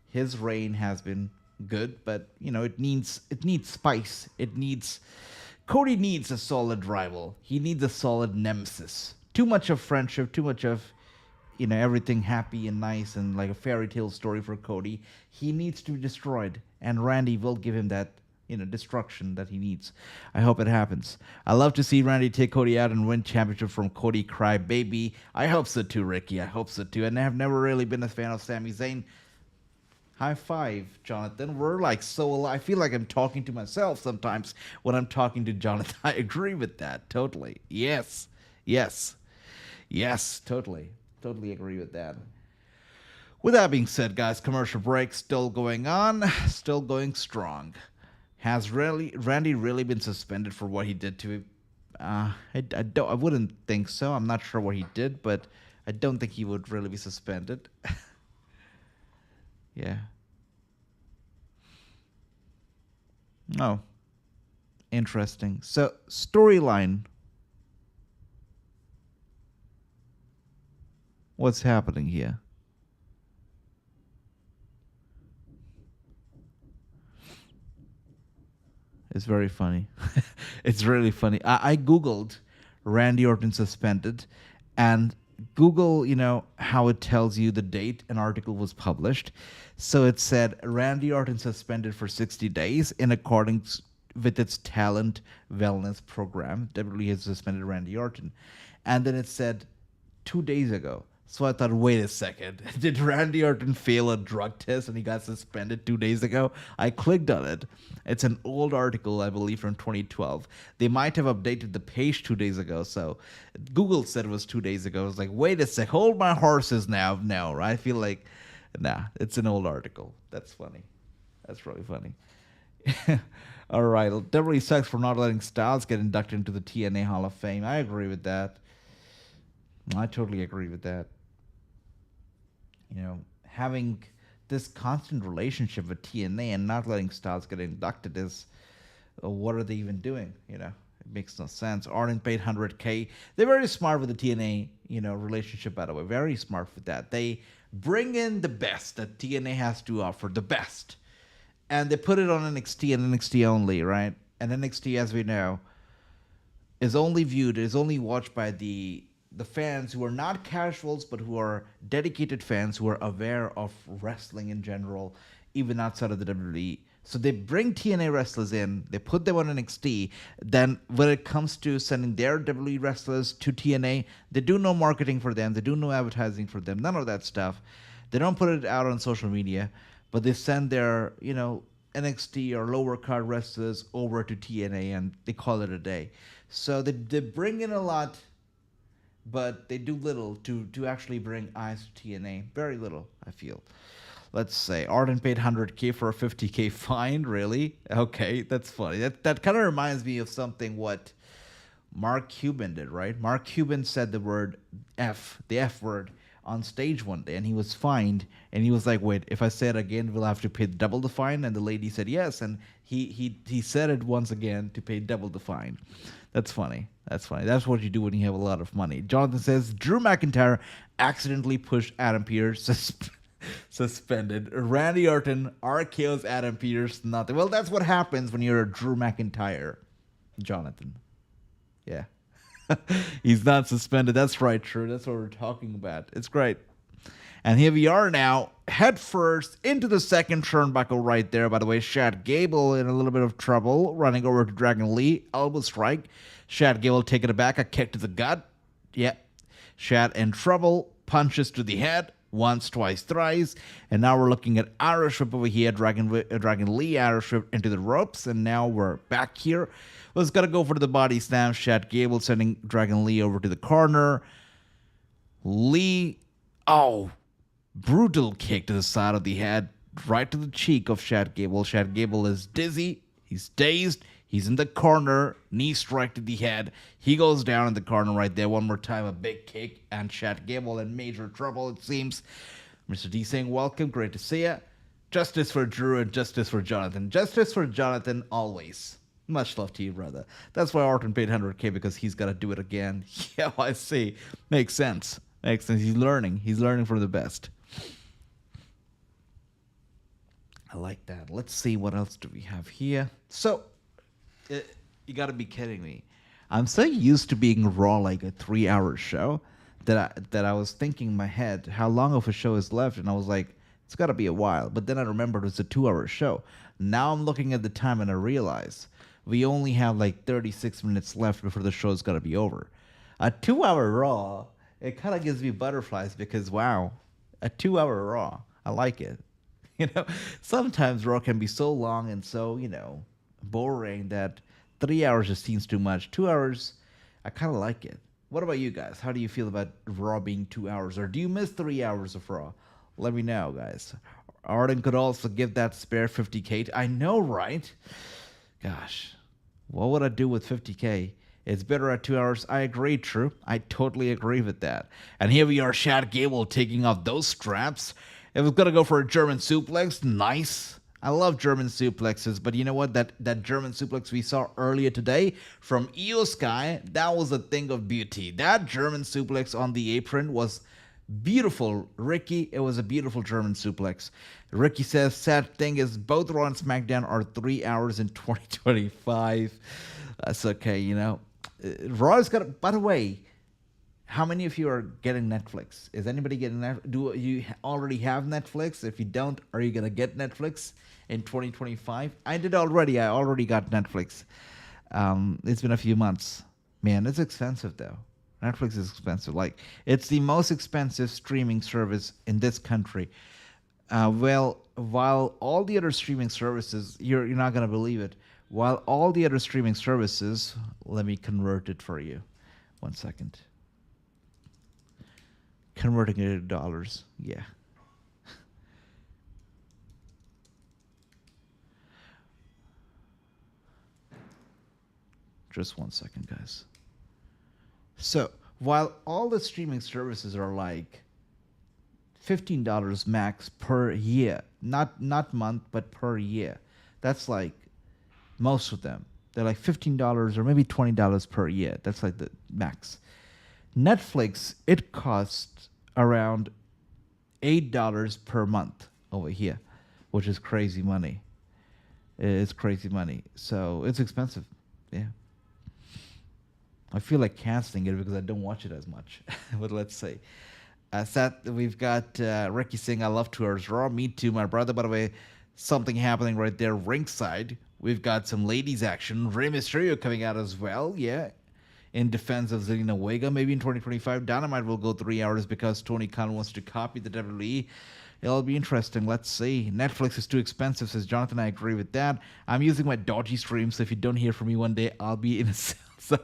His reign has been good, but it needs spice. Cody needs a solid rival. He needs a solid nemesis. Too much of friendship, too much of everything happy and nice and like a fairy tale story for Cody. He needs to be destroyed, and Randy will give him that destruction that he needs. I hope it happens. I love to see Randy take Cody out and win championship from Cody Crybaby. I hope so too, Ricky. I hope so too. And I have never really been a fan of Sami Zayn. High five, Jonathan. We're like so. I feel like I'm talking to myself sometimes when I'm talking to Jonathan. I agree with that totally. Yes, yes, yes. Totally, totally agree with that. With that being said, guys, commercial break still going on, still going strong. Has Randy really been suspended for what he did to him? I wouldn't think so. I'm not sure what he did, but I don't think he would really be suspended. Yeah. Oh, interesting. So, storyline. What's happening here? It's very funny. It's really funny. I Googled Randy Orton suspended, and Google, how it tells you the date an article was published. So it said Randy Orton suspended for 60 days in accordance with its talent wellness program. WWE has suspended Randy Orton. And then it said 2 days ago. So I thought, wait a second. Did Randy Orton fail a drug test and he got suspended 2 days ago? I clicked on it. It's an old article, I believe, from 2012. They might have updated the page 2 days ago. So Google said it was 2 days ago. I was like, wait a sec. Hold my horses now. No, I feel like, nah, it's an old article. That's funny. That's really funny. All right. It definitely sucks for not letting Styles get inducted into the TNA Hall of Fame. I agree with that. I totally agree with that. Having this constant relationship with TNA and not letting Styles get inducted is, what are they even doing? It makes no sense. Arden paid 100K. They're very smart with the TNA, relationship, by the way. Very smart with that. They bring in the best that TNA has to offer, the best. And they put it on NXT and NXT only, right? And NXT, as we know, is only watched by the fans who are not casuals, but who are dedicated fans who are aware of wrestling in general, even outside of the WWE. So they bring TNA wrestlers in, they put them on NXT. Then when it comes to sending their WWE wrestlers to TNA, they do no marketing for them, they do no advertising for them, none of that stuff. They don't put it out on social media, but they send their, NXT or lower card wrestlers over to TNA and they call it a day. So they bring in a lot, but they do little to actually bring eyes to TNA. Very little, I feel. Let's say Arden paid 100K for a 50K fine. Really? Okay, that's funny. That kind of reminds me of something what Mark Cuban did, right? Mark Cuban said the word F, the F word, on stage one day, and he was fined. And he was like, "Wait, if I say it again, we'll have to pay double the fine." And the lady said yes, and he said it once again to pay double the fine. That's funny. That's funny. That's what you do when you have a lot of money. Jonathan says Drew McIntyre accidentally pushed Adam Pearce. Suspended. Randy Orton RKO's Adam Pearce. Nothing. Well, that's what happens when you're a Drew McIntyre, Jonathan. Yeah. He's not suspended. That's right, true. That's what we're talking about. It's great. And here we are now, head first into the second turnbuckle right there. By the way, Chad Gable in a little bit of trouble, running over to Dragon Lee. Elbow strike. Chad Gable taking it back. A kick to the gut. Yep. Chad in trouble. Punches to the head. Once, twice, thrice. And now we're looking at Irish whip over here. Dragon Lee Irish whip into the ropes. And now we're back here. Let's gotta go for the body slam. Chad Gable sending Dragon Lee over to the corner. Lee. Oh. Brutal kick to the side of the head. Right to the cheek of Chad Gable. Chad Gable is dizzy. He's dazed. He's in the corner. Knee strike to the head. He goes down in the corner right there. One more time, a big kick. And Chad Gable in major trouble, it seems. Mr. D saying, welcome. Great to see you. Justice for Drew and justice for Jonathan. Justice for Jonathan always. Much love to you, brother. That's why Orton paid 100K, because he's got to do it again. Yeah, I see. Makes sense. Makes sense. He's learning. He's learning from the best. I like that. Let's see what else do we have here. So, uh, you got to be kidding me. I'm so used to being Raw like a 3 hour show that I was thinking in my head how long of a show is left, and I was like, it's got to be a while. But then I remembered it's a 2 hour show. Now I'm looking at the time and I realize we only have like 36 minutes left before the show's got to be over. A 2 hour Raw, it kind of gives me butterflies because wow, a 2 hour Raw, I like it. You know, sometimes Raw can be so long and so, boring that 3 hours just seems too much. 2 hours, I kind of like it. What about you guys? How do you feel about Raw being 2 hours? Or do you miss 3 hours of Raw? Let me know, guys. Arden could also give that spare 50K. I know, right? Gosh, what would I do with 50K? It's better at 2 hours. I agree, true. I totally agree with that. And here we are, Shad Gable taking off those straps. It was gonna go for a German suplex. Nice. I love German suplexes, but you know what? That German suplex we saw earlier today from Io Sky, that was a thing of beauty. That German suplex on the apron was beautiful. Ricky, it was a beautiful German suplex. Ricky says, sad thing is both Raw and SmackDown are 3 hours in 2025. That's okay, Raw is got. By the way, how many of you are getting Netflix? Is anybody getting Netflix? Do you already have Netflix? If you don't, are you gonna get Netflix in 2025? I did already. I already got Netflix. It's been a few months. Man, it's expensive though. Netflix is expensive. Like it's the most expensive streaming service in this country. Well, while all the other streaming services, you're not gonna believe it. While all the other streaming services, let me convert it for you. 1 second. Converting it to dollars. Yeah. Just 1 second, guys. So, while all the streaming services are like $15 max per year, not month, but per year. That's like most of them. They're like $15 or maybe $20 per year. That's like the max. Netflix, it costs around $8 per month over here, which is crazy money. It's crazy money. So it's expensive. Yeah. I feel like canceling it because I don't watch it as much. But let's see. Seth, we've got Ricky saying, I love 2 hours Raw. Me too, my brother. By the way, something happening right there ringside. We've got some ladies action. Rey Mysterio coming out as well. Yeah. In defense of Zelina Vega. Maybe in 2025, Dynamite will go 3 hours because Tony Khan wants to copy the WWE. It'll be interesting. Let's see. Netflix is too expensive, says Jonathan. I agree with that. I'm using my dodgy stream, so if you don't hear from me one day, I'll be in a cell.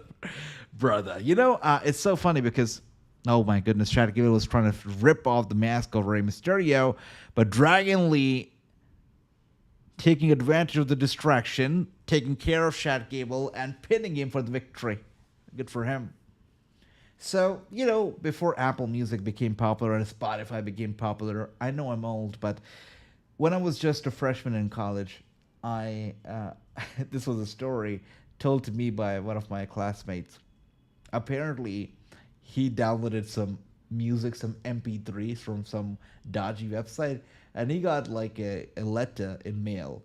Brother. It's so funny because, oh my goodness, Chad Gable was trying to rip off the mask of Rey Mysterio, but Dragon Lee taking advantage of the distraction, taking care of Chad Gable, and pinning him for the victory. Good for him. So, before Apple Music became popular and Spotify became popular, I know I'm old, but when I was just a freshman in college, this was a story told to me by one of my classmates. Apparently, he downloaded some music, some MP3s from some dodgy website, and he got like a letter in mail,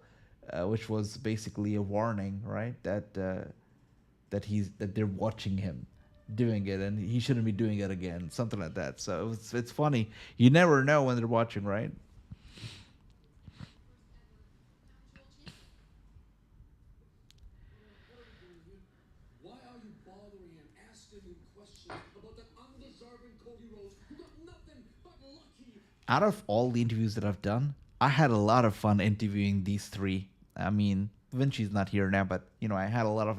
which was basically a warning, right? That they're watching him doing it, and he shouldn't be doing it again, something like that. So it's funny. You never know when they're watching, right? Why are you bothering and asking him questions about that undeserving Cody Rhodes who got nothing but lucky? Out of all the interviews that I've done, I had a lot of fun interviewing these three. I mean, Vinci's not here now, but I had a lot of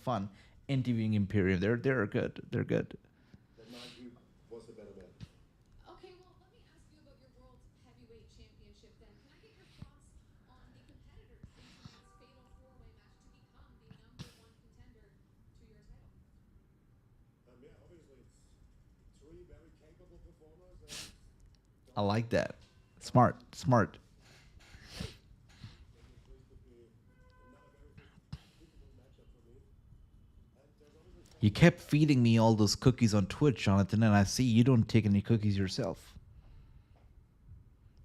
fun interviewing Imperium. They're good. They're good. Then mind you, was the better man. Okay, well, let me ask you about your World Heavyweight Championship then. Can I get your thoughts on the competitors in tonight's fatal four-way match to become the #1 contender to your title? Yeah, obviously it's three very capable performers. I like that. Smart. You kept feeding me all those cookies on Twitch, Jonathan, and I see you don't take any cookies yourself.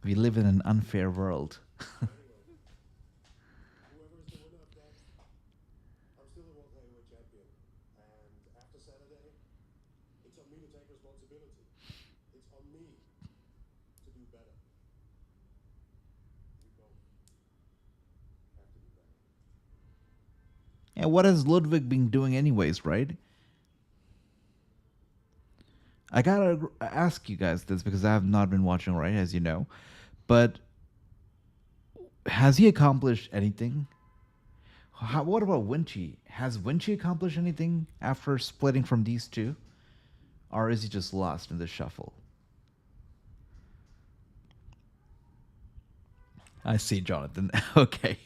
We live in an unfair world. me to do better. We both have to do better. Yeah, what has Ludwig been doing anyways, right? I gotta ask you guys this because I have not been watching, right, as you know. But has he accomplished anything? What about Winchi? Has Winchi accomplished anything after splitting from these two? Or is he just lost in the shuffle? I see, Jonathan. Okay.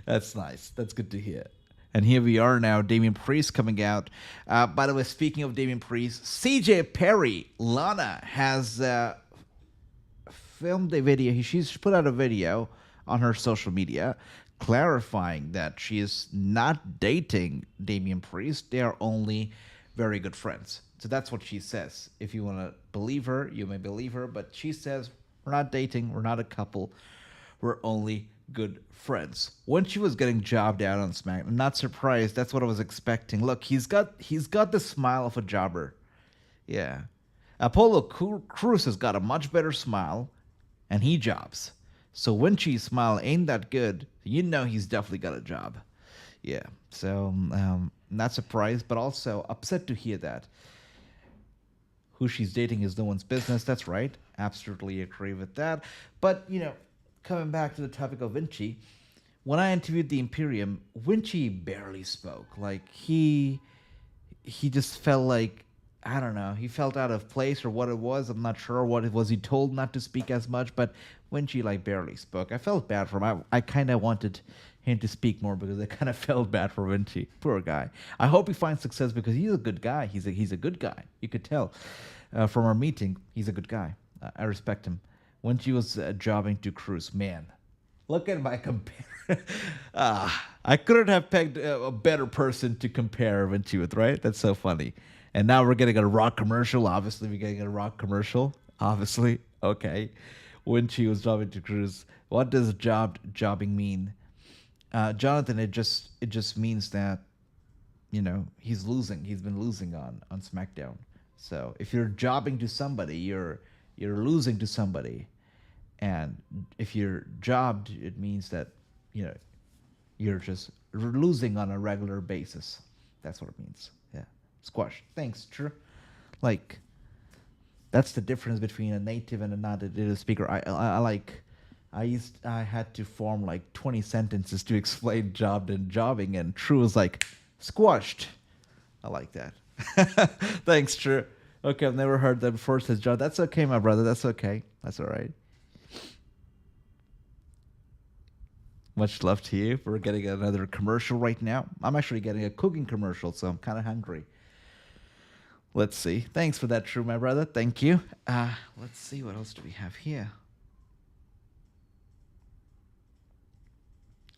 That's nice. That's good to hear. And here we are now, Damian Priest coming out. By the way, speaking of Damian Priest, CJ Perry, Lana, has filmed a video. She's put out a video on her social media clarifying that she is not dating Damian Priest. They are only very good friends. So that's what she says. If you want to believe her, you may believe her. But she says, we're not dating. We're not a couple. We're only good friends. When she was getting jobbed out on SmackDown, I'm not surprised. That's what I was expecting. Look, he's got the smile of a jobber. Yeah. Apollo Crews has got a much better smile, and he jobs. So when she's smile ain't that good, you know he's definitely got a job. Yeah. So not surprised, but also upset to hear that. Who she's dating is no one's business. That's right. Absolutely agree with that. But, coming back to the topic of Vinci, when I interviewed the Imperium, Vinci barely spoke. Like, he just felt like, I don't know, he felt out of place or what it was. I'm not sure what it was. He told not to speak as much, but Vinci, barely spoke. I felt bad for him. I kind of wanted him to speak more because I kind of felt bad for Vinci. Poor guy. I hope he finds success because he's a good guy. He's a good guy. You could tell from our meeting, he's a good guy. I respect him. When she was jobbing to Cruz, man, look at my compare. I couldn't have pegged a better person to compare Vinci with, right? That's so funny. And now we're getting a Raw commercial. Obviously, we're getting a Raw commercial. Obviously, okay. When she was jobbing to Cruz, what does jobbing mean? Jonathan, it just means that, he's losing. He's been losing on SmackDown. So if you're jobbing to somebody, you're losing to somebody. And if you're jobbed, it means that, you're just losing on a regular basis. That's what it means. Yeah. Squash. Thanks, true. That's the difference between a native and a non-native speaker. I had to form 20 sentences to explain jobbed and jobbing, and True was squashed. I like that. Thanks, True. Okay, I've never heard that before, says John. That's okay, my brother. That's okay. That's all right. Much love to you. We're getting another commercial right now. I'm actually getting a cooking commercial, so I'm kind of hungry. Let's see. Thanks for that, True, my brother. Thank you. Let's see. What else do we have here?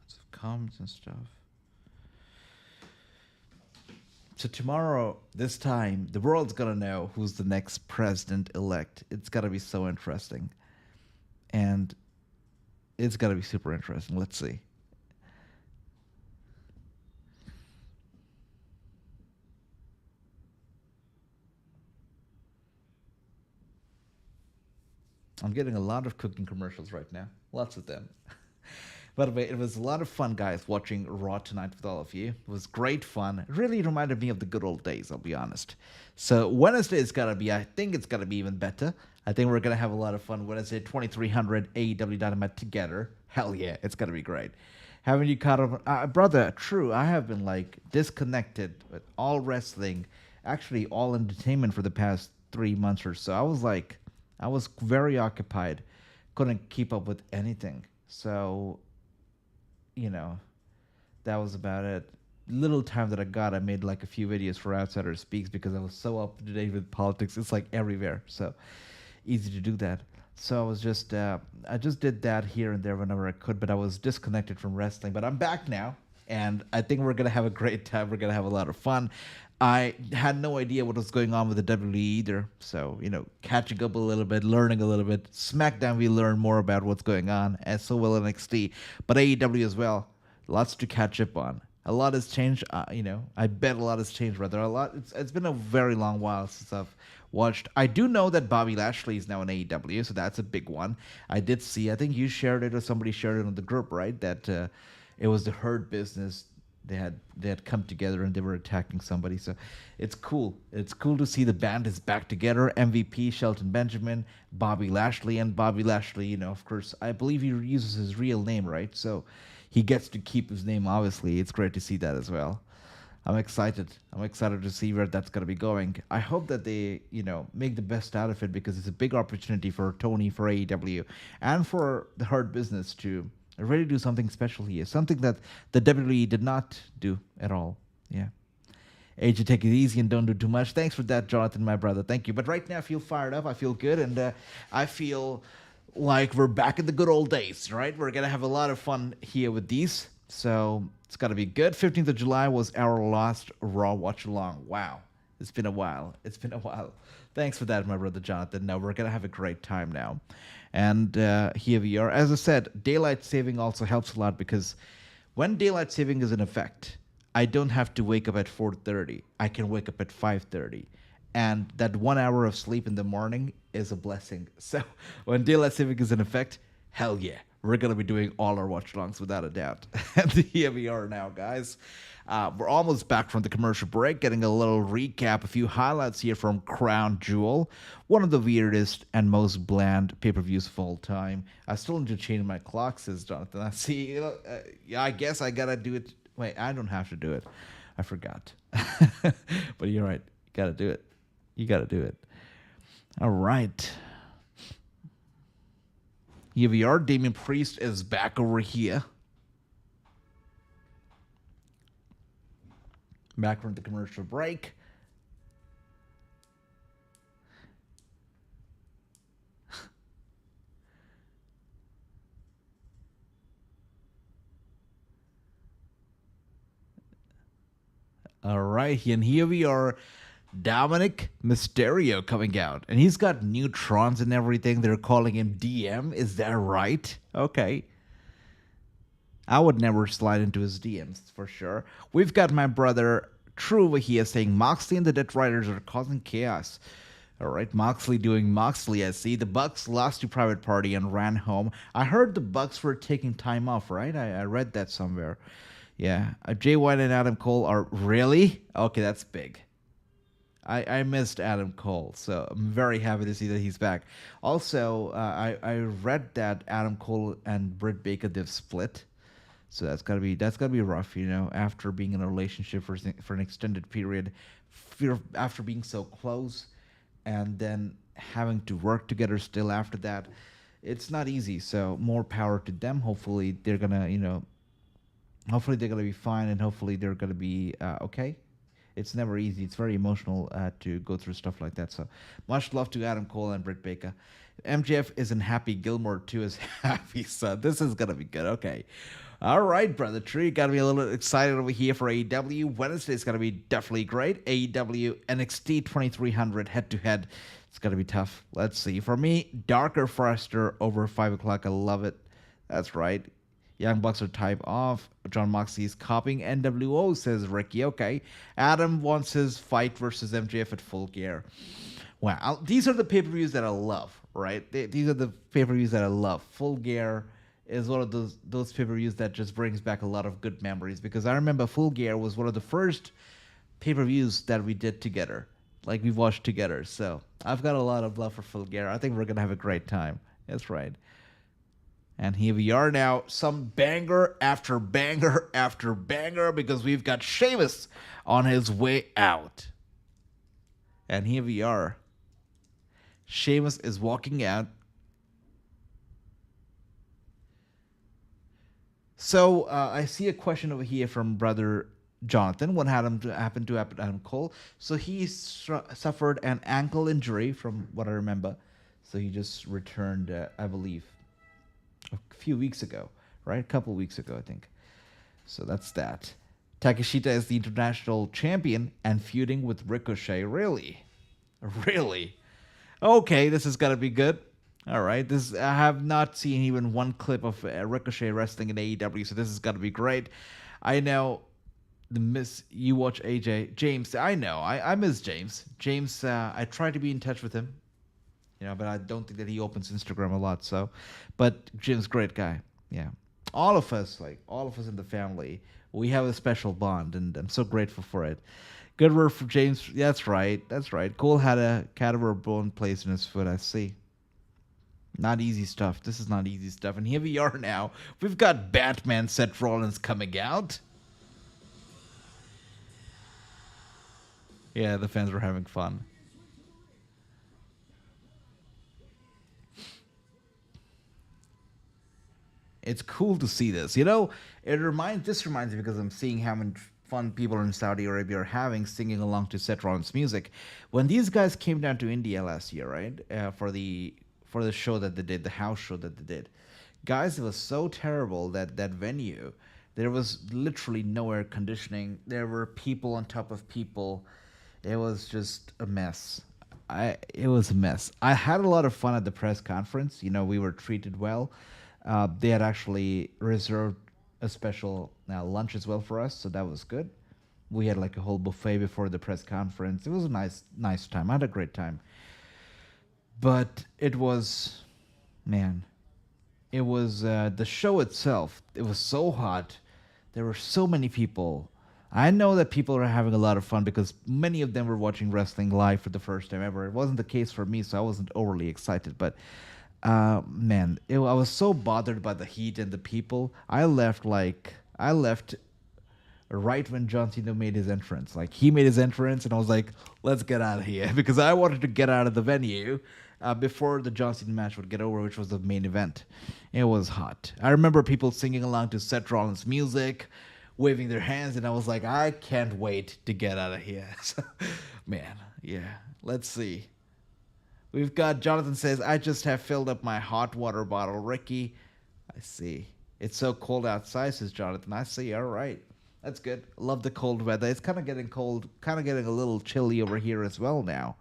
Lots of comments and stuff. So tomorrow, this time, the world's going to know who's the next president-elect. It's going to be so interesting. And it's going to be super interesting. Let's see. I'm getting a lot of cooking commercials right now. Lots of them. By the way, it was a lot of fun, guys, watching Raw tonight with all of you. It was great fun. It really reminded me of the good old days, I'll be honest. So Wednesday is going to be, I think it's going to be even better. I think we're going to have a lot of fun Wednesday, 2300 AEW Dynamite together. Hell yeah, it's going to be great. Haven't you caught up? Brother, true, I have been disconnected with all wrestling, actually all entertainment for the past 3 months or so. I was very occupied. Couldn't keep up with anything. So, that was about it. Little time that I got, I made a few videos for Outsider Speaks because I was so up to date with politics. It's everywhere. So easy to do that. So I was just, I just did that here and there whenever I could, but I was disconnected from wrestling. But I'm back now, and I think we're going to have a great time. We're going to have a lot of fun. I had no idea what was going on with the WWE either. So, catching up a little bit, learning a little bit. SmackDown, we learn more about what's going on, as so will NXT. But AEW as well, lots to catch up on. A lot has changed, I bet a lot has changed, rather. It's been a very long while since I've watched. I do know that Bobby Lashley is now in AEW, so that's a big one. I did see. I think you shared it or somebody shared it on the group, right? That it was the Hurt Business. They had come together and they were attacking somebody. So it's cool. It's cool to see the band is back together. MVP Shelton Benjamin, Bobby Lashley, and Bobby Lashley. Of course, I believe he uses his real name, right? So he gets to keep his name. Obviously, it's great to see that as well. I'm excited. I'm excited to see where that's going to be going. I hope that they, make the best out of it because it's a big opportunity for Tony, for AEW, and for the Hurt Business to really do something special here. Something that the WWE did not do at all. Yeah. AJ, take it easy and don't do too much. Thanks for that, Jonathan, my brother. Thank you. But right now I feel fired up. I feel good. And I feel like we're back in the good old days, right? We're going to have a lot of fun here with these. So it's got to be good. 15th of July was our last Raw Watchalong. Wow. It's been a while. It's been a while. Thanks for that, my brother Jonathan. No, we're going to have a great time now. And here we are. As I said, daylight saving also helps a lot because when daylight saving is in effect, I don't have to wake up at 4:30. I can wake up at 5:30. And that 1 hour of sleep in the morning is a blessing. So when daylight saving is in effect, hell yeah. We're going to be doing all our watch-alongs without a doubt. And here we are now, guys. We're almost back from the commercial break, getting a little recap, a few highlights here from Crown Jewel, one of the weirdest and most bland pay-per-views of all time. I still need to change my clock, says Jonathan. I see, yeah, I guess I got to do it. Wait, I don't have to do it. I forgot. But you're right. You got to do it. You got to do it. All right. Here we are. Damian Priest is back over here. Back from the commercial break. All right, and here we are. Dominic Mysterio coming out, and he's got neutrons and everything. They're calling him DM. Is that right? Okay. I would never slide into his DMs for sure. We've got my brother True over here saying Moxley and the Death Riders are causing chaos. All right, Moxley doing Moxley. I see the Bucks lost to Private Party and ran home. I heard the Bucks were taking time off, right? I read that somewhere. Yeah, Jay White and Adam Cole are really okay. That's big. I missed Adam Cole, so I'm very happy to see that he's back. Also, I read that Adam Cole and Britt Baker they've split, so that's gotta be rough, after being in a relationship for an extended period, after being so close, and then having to work together still after that, it's not easy. So more power to them. Hopefully they're gonna be fine, and hopefully they're gonna be okay. It's never easy. It's very emotional to go through stuff like that. So much love to Adam Cole and Britt Baker. MJF isn't happy. Gilmore, too, is happy. So this is going to be good. Okay. All right, Brother Tree. Got to be a little excited over here for AEW. Wednesday's going to be definitely great. AEW NXT 2300 head-to-head. It's going to be tough. Let's see. For me, Darker Forrester over 5 o'clock. I love it. That's right. Young Bucks are type off. John Moxley is copying NWO, says Ricky. Okay. Adam wants his fight versus MJF at Full Gear. Wow. These are the pay-per-views that I love, right? These are the pay-per-views that I love. Full Gear is one of those pay-per-views that just brings back a lot of good memories, because I remember Full Gear was one of the first pay-per-views that we did together. Like, we watched together. So I've got a lot of love for Full Gear. I think we're going to have a great time. That's right. And here we are now, some banger after banger after banger, because we've got Sheamus on his way out. And here we are. Sheamus is walking out. So I see a question over here from Brother Jonathan. What happened to Adam Cole? So he suffered an ankle injury, from what I remember. So he just returned, I believe, a few weeks ago, right? A couple weeks ago, I think. So that's that. Takeshita is the international champion and feuding with Ricochet. Really? Okay, this is gonna be good. All right, I have not seen even one clip of Ricochet wrestling in AEW, so this is gonna be great. I know The miss you watch AJ James. I know. I miss James. James. I try to be in touch with him. But I don't think that he opens Instagram a lot. So, but Jim's great guy. Yeah, all of us in the family, we have a special bond, and I'm so grateful for it. Good word for James. That's right. That's right. Cole had a cadaver bone placed in his foot. I see. Not easy stuff. This is not easy stuff. And here we are now. We've got Batman Seth Rollins coming out. Yeah, the fans were having fun. It's cool to see this. This reminds me because I'm seeing how much fun people in Saudi Arabia are having singing along to Seth Rollins' music. When these guys came down to India last year, right, for the show that they did, the house show that they did, guys, it was so terrible that venue. There was literally no air conditioning. There were people on top of people. It was just a mess. It was a mess. I had a lot of fun at the press conference. We were treated well. They had actually reserved a special lunch as well for us, so that was good. We had like a whole buffet before the press conference. It was a nice time. I had a great time. But it was, man, it was the show itself. It was so hot. There were so many people. I know that people are having a lot of fun because many of them were watching wrestling live for the first time ever. It wasn't the case for me, so I wasn't overly excited. But man, I was so bothered by the heat and the people. I left right when John Cena made his entrance. Like, he made his entrance, and I was like, let's get out of here. Because I wanted to get out of the venue before the John Cena match would get over, which was the main event. It was hot. I remember people singing along to Seth Rollins' music, waving their hands, and I was like, I can't wait to get out of here. So, man, yeah. Let's see. We've got Jonathan says, I just have filled up my hot water bottle. Ricky, I see. It's so cold outside, says Jonathan. I see. All right. That's good. Love the cold weather. It's kind of getting cold, kind of getting a little chilly over here as well now.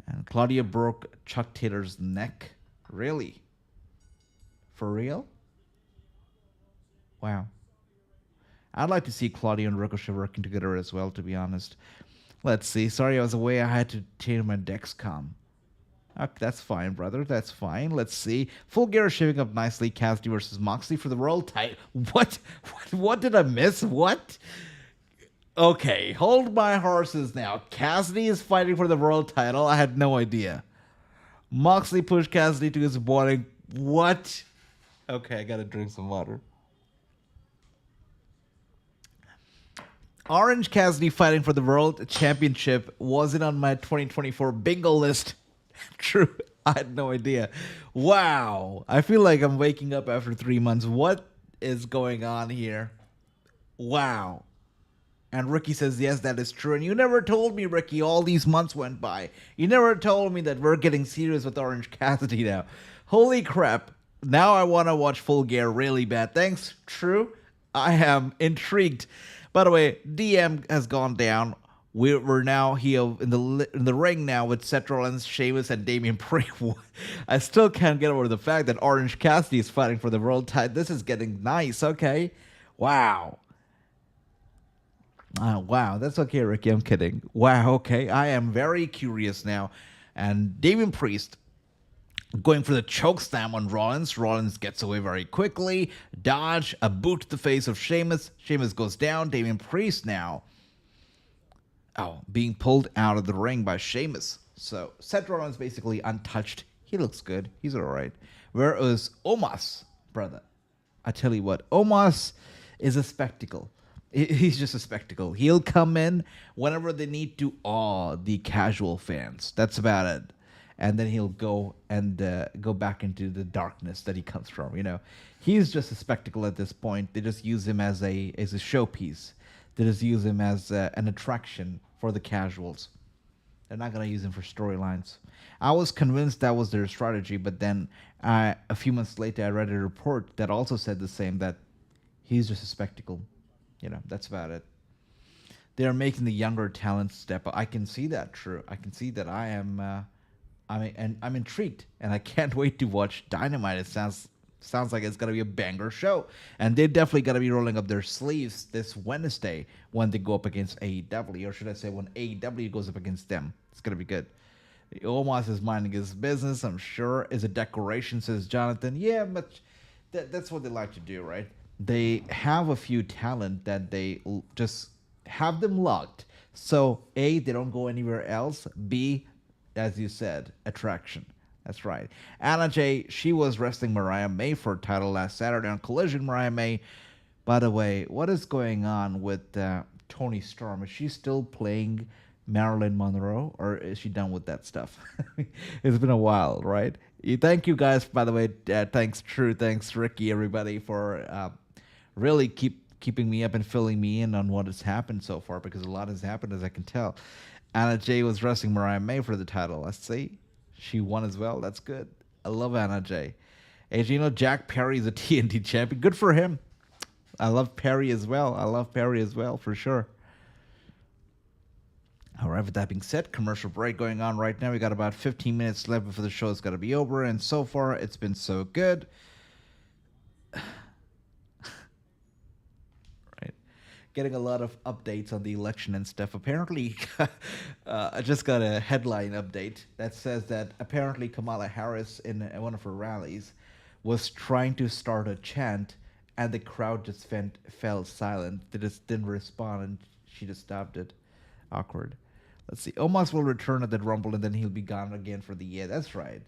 And Claudia broke Chuck Taylor's neck. Really? For real? Wow. I'd like to see Claudia and Ricochet working together as well, to be honest. Let's see. Sorry, I was away. I had to change my Dexcom. Okay, that's fine, brother. That's fine. Let's see. Full Gear is shaping up nicely. Cassidy versus Moxley for the world title. What? What did I miss? What? Okay, hold my horses now. Cassidy is fighting for the world title. I had no idea. Moxley pushed Cassidy to his body. What? Okay, I gotta drink some water. Orange Cassidy fighting for the world championship wasn't on my 2024 bingo list. True. I had no idea. Wow. I feel like I'm waking up after 3 months. What is going on here? Wow. And Ricky says, yes, that is true. And you never told me, Ricky, all these months went by. You never told me that we're getting serious with Orange Cassidy now. Holy crap. Now I want to watch Full Gear really bad. Thanks, True. I am intrigued. By the way, DM has gone down. We're now here in the ring now with Seth Rollins, Sheamus, and Damian Priest. I still can't get over the fact that Orange Cassidy is fighting for the world title. This is getting nice. Okay, wow. Wow, that's okay, Ricky. I'm kidding. Wow, okay. I am very curious now. And Damian Priest going for the choke slam on Rollins. Rollins gets away very quickly. Dodge, a boot to the face of Sheamus. Sheamus goes down. Damian Priest now. Being pulled out of the ring by Sheamus. So Seth Rollins basically untouched. He looks good. He's all right. Whereas Omos, brother, I tell you what, Omos is a spectacle. He's just a spectacle. He'll come in whenever they need to awe the casual fans. That's about it. And then he'll go and go back into the darkness that he comes from. He's just a spectacle at this point. They just use him as a showpiece. They just use him as an attraction for the casuals. They're not going to use him for storylines. I was convinced that was their strategy, but then a few months later, I read a report that also said the same, that he's just a spectacle. That's about it. They're making the younger talent step up. I can see that, True. I can see that. I'm intrigued, and I can't wait to watch Dynamite. It sounds sounds like it's gonna be a banger show, and they're definitely gonna be rolling up their sleeves this Wednesday when they go up against AEW, or should I say when AEW goes up against them. It's gonna be good. Omos is minding his business, I'm sure. Is a decoration, says Jonathan. Yeah, but that's what they like to do, right? They have a few talent that just have them locked. So A, they don't go anywhere else. B, as you said, attraction. That's right. Anna Jay, she was wrestling Mariah May for a title last Saturday on Collision. Mariah May, by the way, what is going on with Tony Storm? Is she still playing Marilyn Monroe, or is she done with that stuff? It's been a while, right? Thank you guys, by the way. Thanks, True. Thanks, Ricky, everybody, for really keeping me up and filling me in on what has happened so far, because a lot has happened, as I can tell. Anna Jay was wrestling Mariah May for the title. Let's see. She won as well. That's good. I love Anna Jay. As you know, Jack Perry is a TNT champion. Good for him. I love Perry as well. For sure. All right, with that being said, commercial break going on right now. We got about 15 minutes left before the show is going to be over, and so far it's been so good. Right. Getting a lot of updates on the election and stuff. Apparently, I just got a headline update that says that apparently Kamala Harris in one of her rallies was trying to start a chant, and the crowd just fell silent. They just didn't respond, and she just stopped it. Awkward. Let's see. Omos will return at that Rumble, and then he'll be gone again for the year. That's right.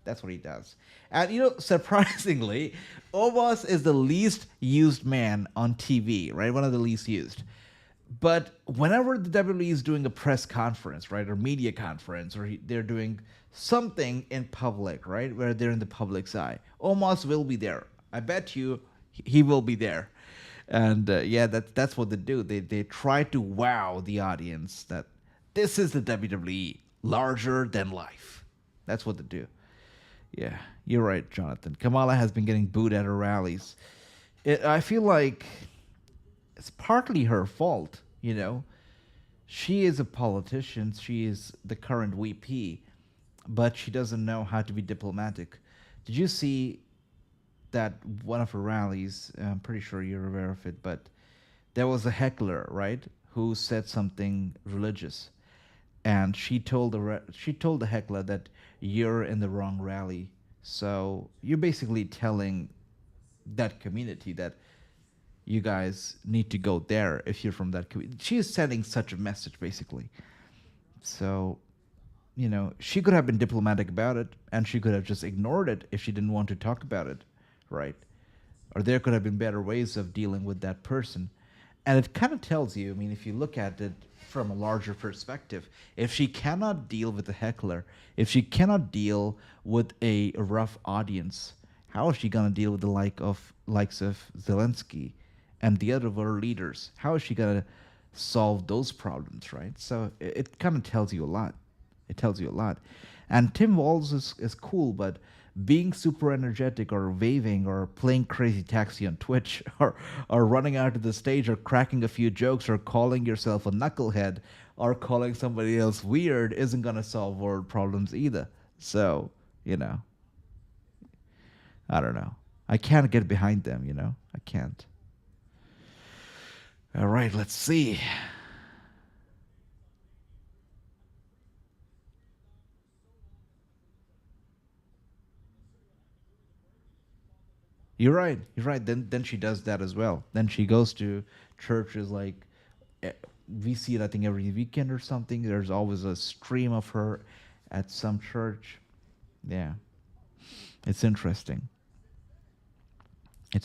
That's what he does. And, surprisingly, Omos is the least used man on TV, right? One of the least used. But whenever the WWE is doing a press conference, right, or media conference, or they're doing something in public, right, where they're in the public's eye, Omos will be there. I bet you he will be there. And, that's what they do. They try to wow the audience that this is the WWE, larger than life. That's what they do. Yeah, you're right, Jonathan. Kamala has been getting booed at her rallies. I feel like it's partly her fault, She is a politician. She is the current VP, but she doesn't know how to be diplomatic. Did you see that one of her rallies? I'm pretty sure you're aware of it, but there was a heckler, right, who said something religious. And she told the heckler that you're in the wrong rally. So you're basically telling that community that you guys need to go there if you're from that community. She is sending such a message, basically. So, she could have been diplomatic about it, and she could have just ignored it if she didn't want to talk about it, right? Or there could have been better ways of dealing with that person. And it kind of tells you, if you look at it from a larger perspective, if she cannot deal with a heckler, if she cannot deal with a rough audience, how is she going to deal with the likes of Zelensky and the other world leaders? How is she going to solve those problems, right? So it kind of tells you a lot. It tells you a lot. And Tim Walz is cool, but being super energetic or waving or playing crazy taxi on Twitch or running out to the stage or cracking a few jokes or calling yourself a knucklehead or calling somebody else weird isn't going to solve world problems either. So, I don't know. I can't get behind them, I can't. All right, let's see. You're right. Then she does that as well. Then she goes to churches like we see it, I think, every weekend or something. There's always a stream of her at some church. Yeah. It's interesting. I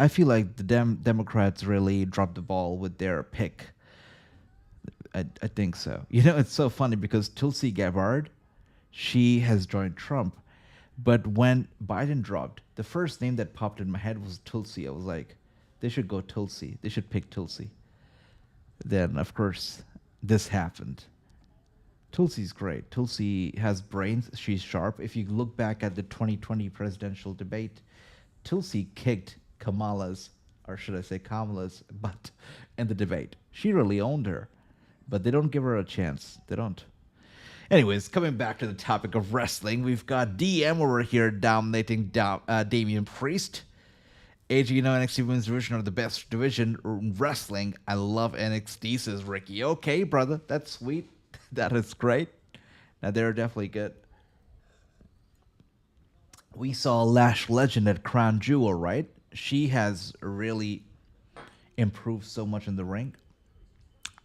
feel like the Democrats really dropped the ball with their pick. I think so. It's so funny because Tulsi Gabbard, she has joined Trump. But when Biden dropped, the first name that popped in my head was Tulsi. I was like, they should go Tulsi. They should pick Tulsi. Then, of course, this happened. Tulsi's great. Tulsi has brains. She's sharp. If you look back at the 2020 presidential debate, Tulsi kicked Kamala's butt in the debate. She really owned her. But they don't give her a chance. They don't. Anyways, coming back to the topic of wrestling, we've got DM over here dominating Damian Priest. AJ, you know, NXT Women's Division are the best division in wrestling. I love NXT, says Ricky. Okay, brother, that's sweet. That is great. Now, they're definitely good. We saw Lash Legend at Crown Jewel, right? She has really improved so much in the ring.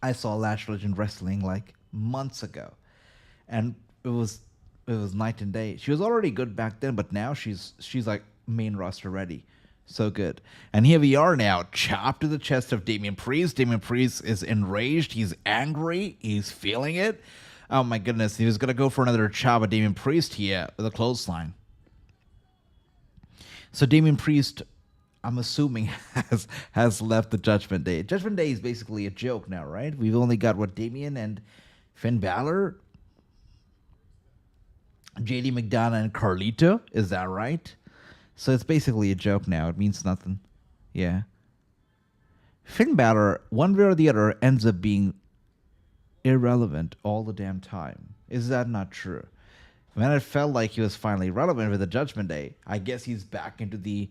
I saw Lash Legend wrestling like months ago, and it was night and day. She was already good back then, but now she's like main roster ready. So good. And here we are now, chop to the chest of Damian Priest. Damian Priest is enraged. He's angry. He's feeling it. Oh my goodness. He was going to go for another chop at Damian Priest here with a clothesline. So Damian Priest, I'm assuming, has left the Judgment Day. Judgment Day is basically a joke now, right? We've only got, what, Damian and Finn Balor? JD McDonough and Carlito? Is that right? So it's basically a joke now. It means nothing. Yeah. Finn Balor, one way or the other, ends up being irrelevant all the damn time. Is that not true? When it felt like he was finally relevant with the Judgment Day, I guess he's back into the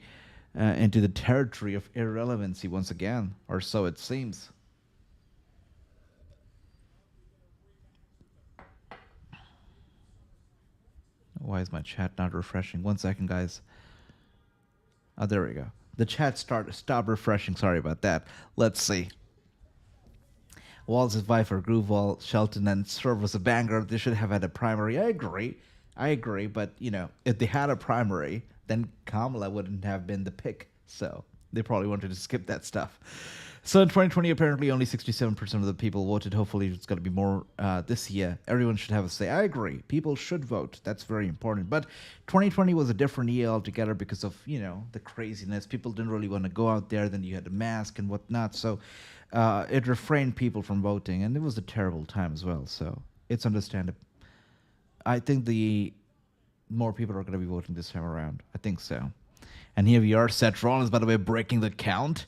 territory of irrelevancy once again, or so it seems. Why is my chat not refreshing? 1 second, guys. Oh, there we go. The chat stopped refreshing. Sorry about that. Let's see. Walls is Viper, Groovewall, Shelton, and Swerve was a banger. They should have had a primary. I agree. But, you know, if they had a primary, then Kamala wouldn't have been the pick. So they probably wanted to skip that stuff. So in 2020, apparently only 67% of the people voted. Hopefully it's going to be more this year. Everyone should have a say. I agree. People should vote. That's very important. But 2020 was a different year altogether because of, you know, the craziness. People didn't really want to go out there. Then you had a mask and whatnot. So it refrained people from voting. And it was a terrible time as well. So it's understandable. I think the more people are going to be voting this time around. I think so. And here we are. Seth Rollins, by the way, breaking the count.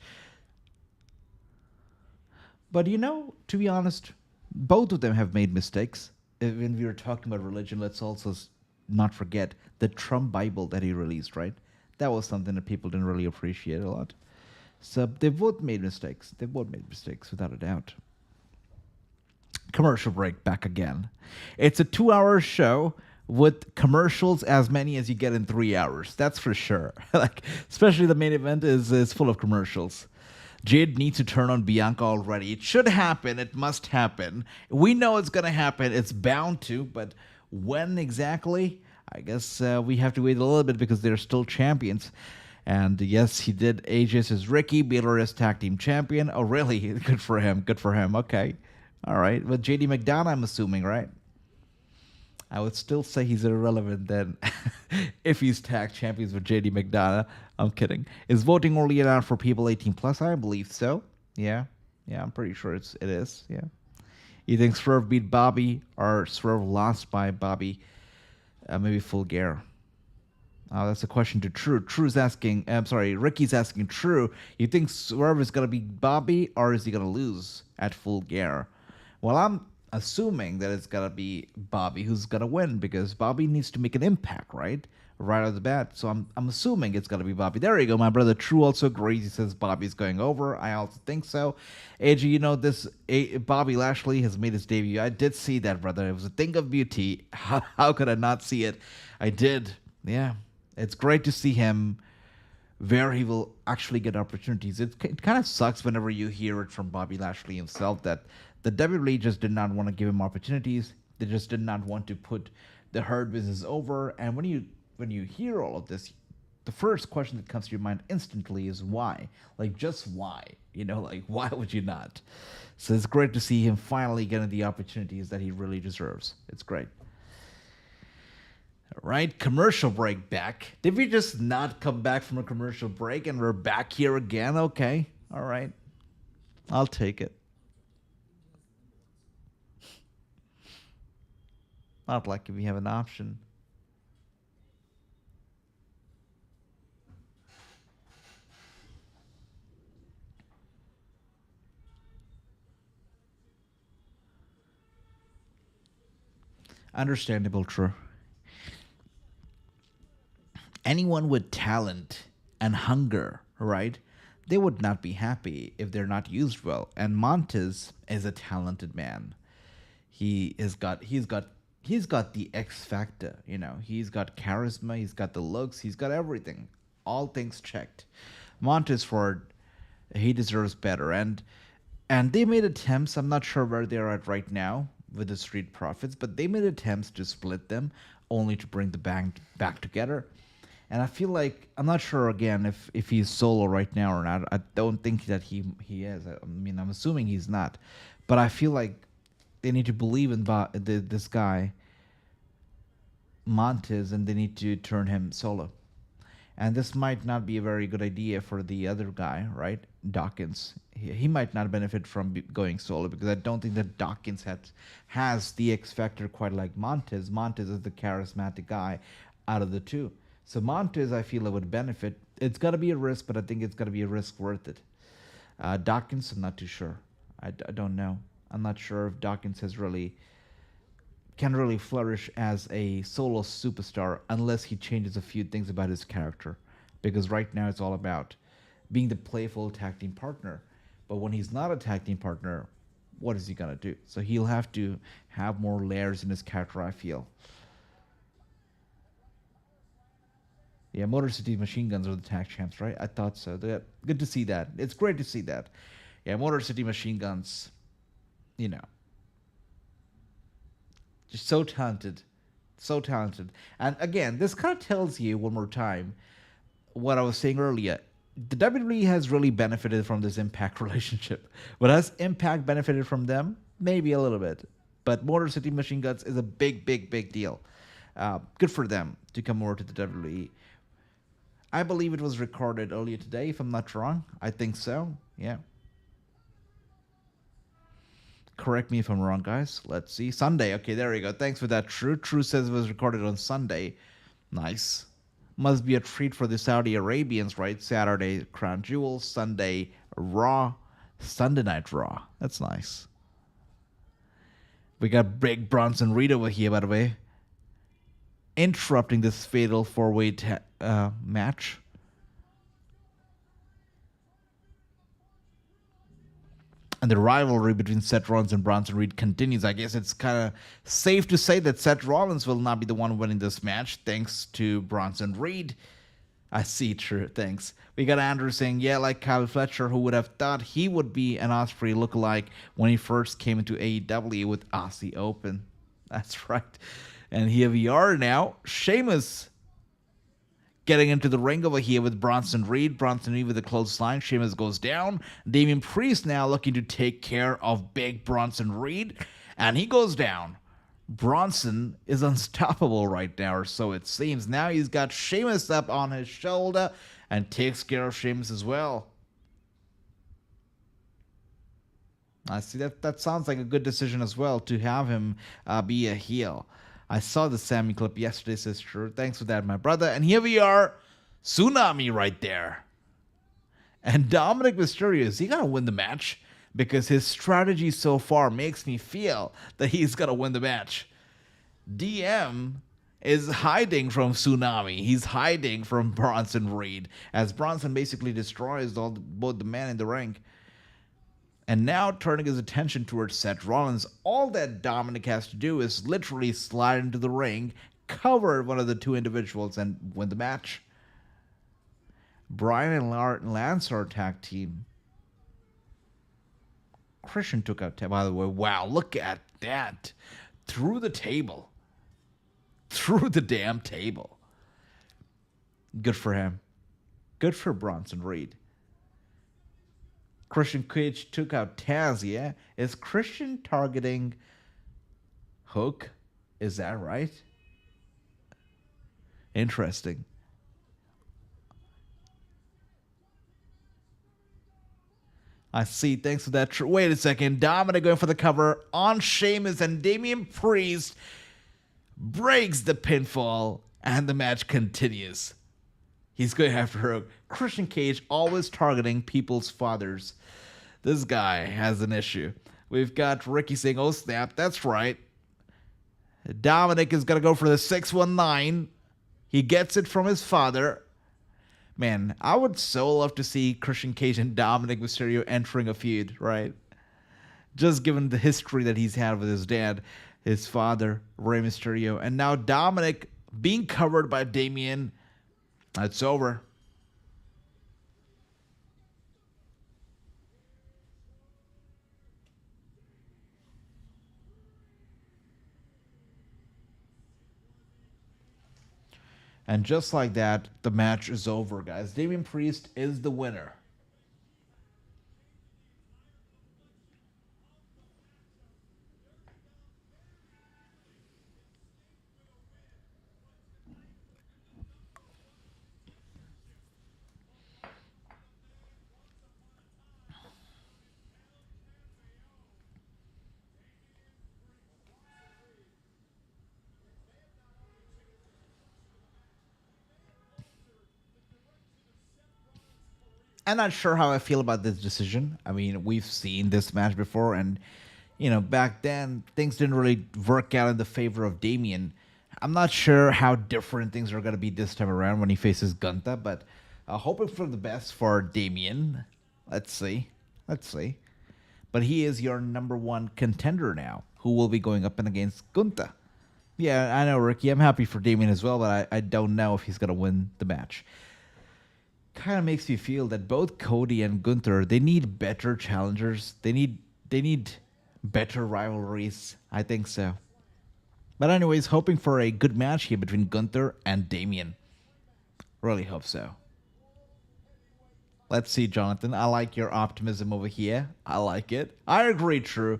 But, you know, to be honest, both of them have made mistakes. When we were talking about religion, let's also not forget the Trump Bible that he released, right? That was something that people didn't really appreciate a lot. So they both made mistakes. They both made mistakes, without a doubt. Commercial break, back again. It's a 2-hour show with commercials as many as you get in 3 hours. That's for sure. Like, especially the main event is full of commercials. Jade needs to turn on Bianca already. It should happen. It must happen. We know it's going to happen. It's bound to. But when exactly? I guess we have to wait a little bit because they're still champions. And yes, he did ages as Ricky. Baylor is tag team champion. Oh, really? Good for him. Good for him. Okay. All right. With JD McDonough, I'm assuming, right? I would still say he's irrelevant then if he's tag champions with JD McDonough. I'm kidding. Is voting only allowed for people 18 plus? I believe so. Yeah, I'm pretty sure it is. Yeah. You think Swerve beat Bobby or Swerve lost by Bobby? Maybe Full Gear. That's a question to True. True's asking. I'm sorry, Ricky's asking True. You think Swerve is gonna beat Bobby or is he gonna lose at Full Gear? Well, I'm assuming that it's gonna be Bobby who's gonna win because Bobby needs to make an impact, right off the bat. So I'm assuming it's gonna be Bobby. There you go. My brother True also agrees. He says Bobby's going over. I also think so. AJ, you know this. Bobby Lashley has made his debut. I did see that, brother. It was a thing of beauty. How could I not see it? I did. Yeah, it's great to see him where he will actually get opportunities. It kind of sucks whenever you hear it from Bobby Lashley himself that the WWE just did not want to give him opportunities. They just did not want to put the Hurt business over. And when you hear all of this, the first question that comes to your mind instantly is why? Like, just why? You know, like, why would you not? So it's great to see him finally getting the opportunities that he really deserves. It's great. All right, commercial break back. Did we just not come back from a commercial break and we're back here again? Okay, all right. I'll take it. Not like if we have an option. Understandable, true. Anyone with talent and hunger, right? They would not be happy if they're not used well. And Montez is a talented man. He's got the X factor, He's got charisma, he's got the looks, he's got everything. All things checked. Montez Ford, he deserves better. And they made attempts. I'm not sure where they're at right now with the Street Profits, but they made attempts to split them, only to bring the band back together. And I feel like I'm not sure again if he's solo right now or not. I don't think that he is. I mean, I'm assuming he's not, but I feel like they need to believe in this guy Montez, and they need to turn him solo. And this might not be a very good idea for the other guy, right? Dawkins. He might not benefit from going solo, because I don't think that Dawkins has the X factor quite like Montez. Montez is the charismatic guy out of the two. So Montez, I feel, it would benefit. It's got to be a risk, but I think it's got to be a risk worth it. Dawkins, I'm not too sure. I don't know. I'm not sure if Dawkins can really flourish as a solo superstar unless he changes a few things about his character. Because right now it's all about being the playful tag team partner. But when he's not a tag team partner, what is he going to do? So he'll have to have more layers in his character, I feel. Yeah, Motor City Machine Guns are the tag champs, right? I thought so. Good to see that. It's great to see that. Yeah, Motor City Machine Guns, just so talented. So talented. And again, this kind of tells you one more time what I was saying earlier. The WWE has really benefited from this Impact relationship. But has Impact benefited from them? Maybe a little bit. But Motor City Machine Guns is a big, big, big deal. Good for them to come over to the WWE. I believe it was recorded earlier today, if I'm not wrong. I think so. Yeah. Correct me if I'm wrong, guys. Let's see. Sunday. Okay, there we go. Thanks for that, True. True says it was recorded on Sunday. Nice. Must be a treat for the Saudi Arabians, right? Saturday, Crown Jewel. Sunday, Raw. Sunday Night Raw. That's nice. We got Big Bronson Reed over here, by the way, interrupting this fatal four-way match. And the rivalry between Seth Rollins and Bronson Reed continues. I guess it's kind of safe to say that Seth Rollins will not be the one winning this match, thanks to Bronson Reed. I see, true, thanks. We got Andrew saying, yeah, like Kyle Fletcher, who would have thought he would be an Ospreay lookalike when he first came into AEW with Aussie Open. That's right. And here we are now. Sheamus getting into the ring over here with Bronson Reed. Bronson Reed with a clothesline. Sheamus goes down. Damian Priest now looking to take care of big Bronson Reed. And he goes down. Bronson is unstoppable right now, or so it seems. Now he's got Sheamus up on his shoulder and takes care of Sheamus as well. I see that sounds like a good decision as well, to have him be a heel. I saw the Sami clip yesterday, sister. Thanks for that, my brother. And here we are. Tsunami right there. And Dominic Mysterio, is he going to win the match? Because his strategy so far makes me feel that he's going to win the match. DM is hiding from Tsunami. He's hiding from Bronson Reed, as Bronson basically destroys both the men in the ring. And now turning his attention towards Seth Rollins. All that Dominic has to do is literally slide into the ring, cover one of the two individuals, and win the match. Brian and Lance are tag team. Christian took out, by the way. Wow, look at that. Through the table. Through the damn table. Good for him. Good for Bronson Reed. Christian Cage took out Taz, yeah? Is Christian targeting Hook? Is that right? Interesting. I see. Thanks for that. Wait a second. Dominic going for the cover on Sheamus, and Damian Priest breaks the pinfall, and the match continues. He's going after Hook. Christian Cage always targeting people's fathers. This guy has an issue. We've got Ricky saying, oh snap, that's right. Dominic is going to go for the 619. He gets it from his father. Man, I would so love to see Christian Cage and Dominic Mysterio entering a feud, right? Just given the history that he's had with his dad, his father, Rey Mysterio, and now Dominic being covered by Damian. It's over. And just like that, the match is over, guys. Damian Priest is the winner. I'm not sure how I feel about this decision. I mean, we've seen this match before, and back then things didn't really work out in the favor of Damian. I'm not sure how different things are going to be this time around when he faces Gunther, but hoping for the best for Damian. Let's see. Let's see. But he is your number one contender now, who will be going up and against Gunther. Yeah, I know, Ricky. I'm happy for Damian as well, but I don't know if he's going to win the match. Kind of makes me feel that both Cody and Gunther, they need better challengers. They need better rivalries. I think so. But anyways, hoping for a good match here between Gunther and Damian. Really hope so. Let's see, Jonathan. I like your optimism over here. I like it. I agree, True.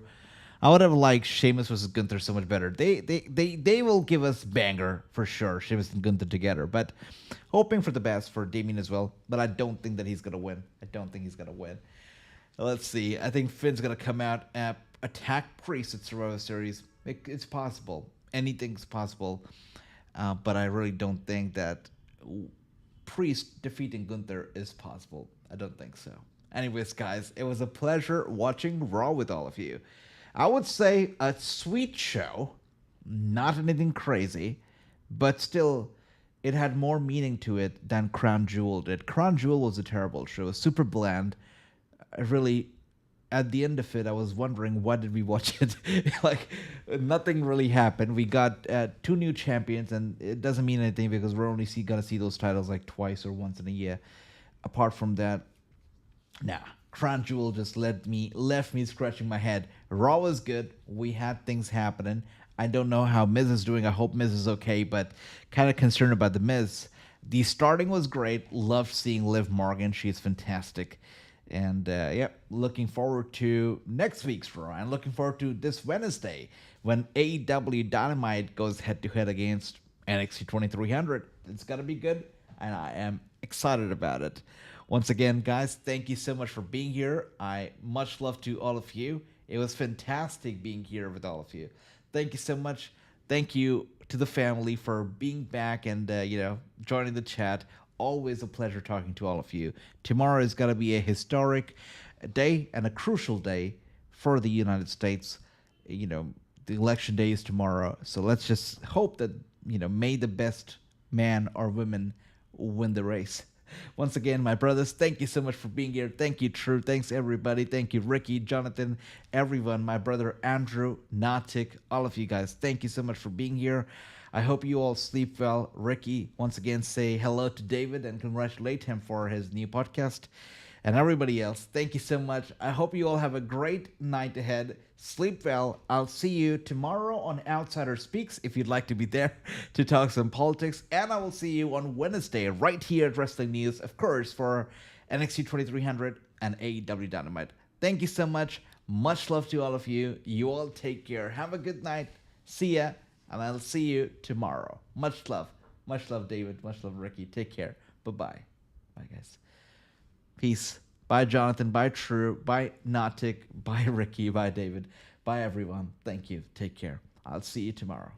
I would have liked Sheamus versus Gunther so much better. They will give us banger for sure, Sheamus and Gunther together. But hoping for the best for Damian as well. But I don't think that he's going to win. I don't think he's going to win. Let's see. I think Finn's going to come out and attack Priest at Survivor Series. It's possible. Anything's possible. But I really don't think that Priest defeating Gunther is possible. I don't think so. Anyways, guys, it was a pleasure watching Raw with all of you. I would say a sweet show, not anything crazy, but still, it had more meaning to it than Crown Jewel did. Crown Jewel was a terrible show, super bland. Really, at the end of it, I was wondering, why did we watch it? Like, nothing really happened. We got 2 new champions, and it doesn't mean anything because we're only gonna see those titles like twice or once in a year. Apart from that, nah. Crown Jewel just left me scratching my head. Raw was good. We had things happening. I don't know how Miz is doing. I hope Miz is okay, but kind of concerned about the Miz. The starting was great. Loved seeing Liv Morgan. She's fantastic. And looking forward to next week's Raw. And looking forward to this Wednesday when AEW Dynamite goes head-to-head against NXT 2300. It's going to be good, and I am excited about it. Once again, guys, thank you so much for being here. I much love to all of you. It was fantastic being here with all of you. Thank you so much. Thank you to the family for being back and joining the chat. Always a pleasure talking to all of you. Tomorrow is going to be a historic day and a crucial day for the United States. The election day is tomorrow. So let's just hope that, may the best man or women win the race. Once again, my brothers, thank you so much for being here. Thank you, True. Thanks, everybody. Thank you, Ricky, Jonathan, everyone, my brother Andrew, Natik, all of you guys. Thank you so much for being here. I hope you all sleep well. Ricky, once again, say hello to David and congratulate him for his new podcast. And everybody else, thank you so much. I hope you all have a great night ahead. Sleep well. I'll see you tomorrow on Outsider Speaks if you'd like to be there to talk some politics. And I will see you on Wednesday right here at Wrestling News, of course, for NXT 2300 and AEW Dynamite. Thank you so much. Much love to all of you. You all take care. Have a good night. See ya. And I'll see you tomorrow. Much love. Much love, David. Much love, Ricky. Take care. Bye-bye. Bye, guys. Peace. Bye, Jonathan. Bye, True. Bye, Natik. Bye, Ricky. Bye, David. Bye, everyone. Thank you. Take care. I'll see you tomorrow.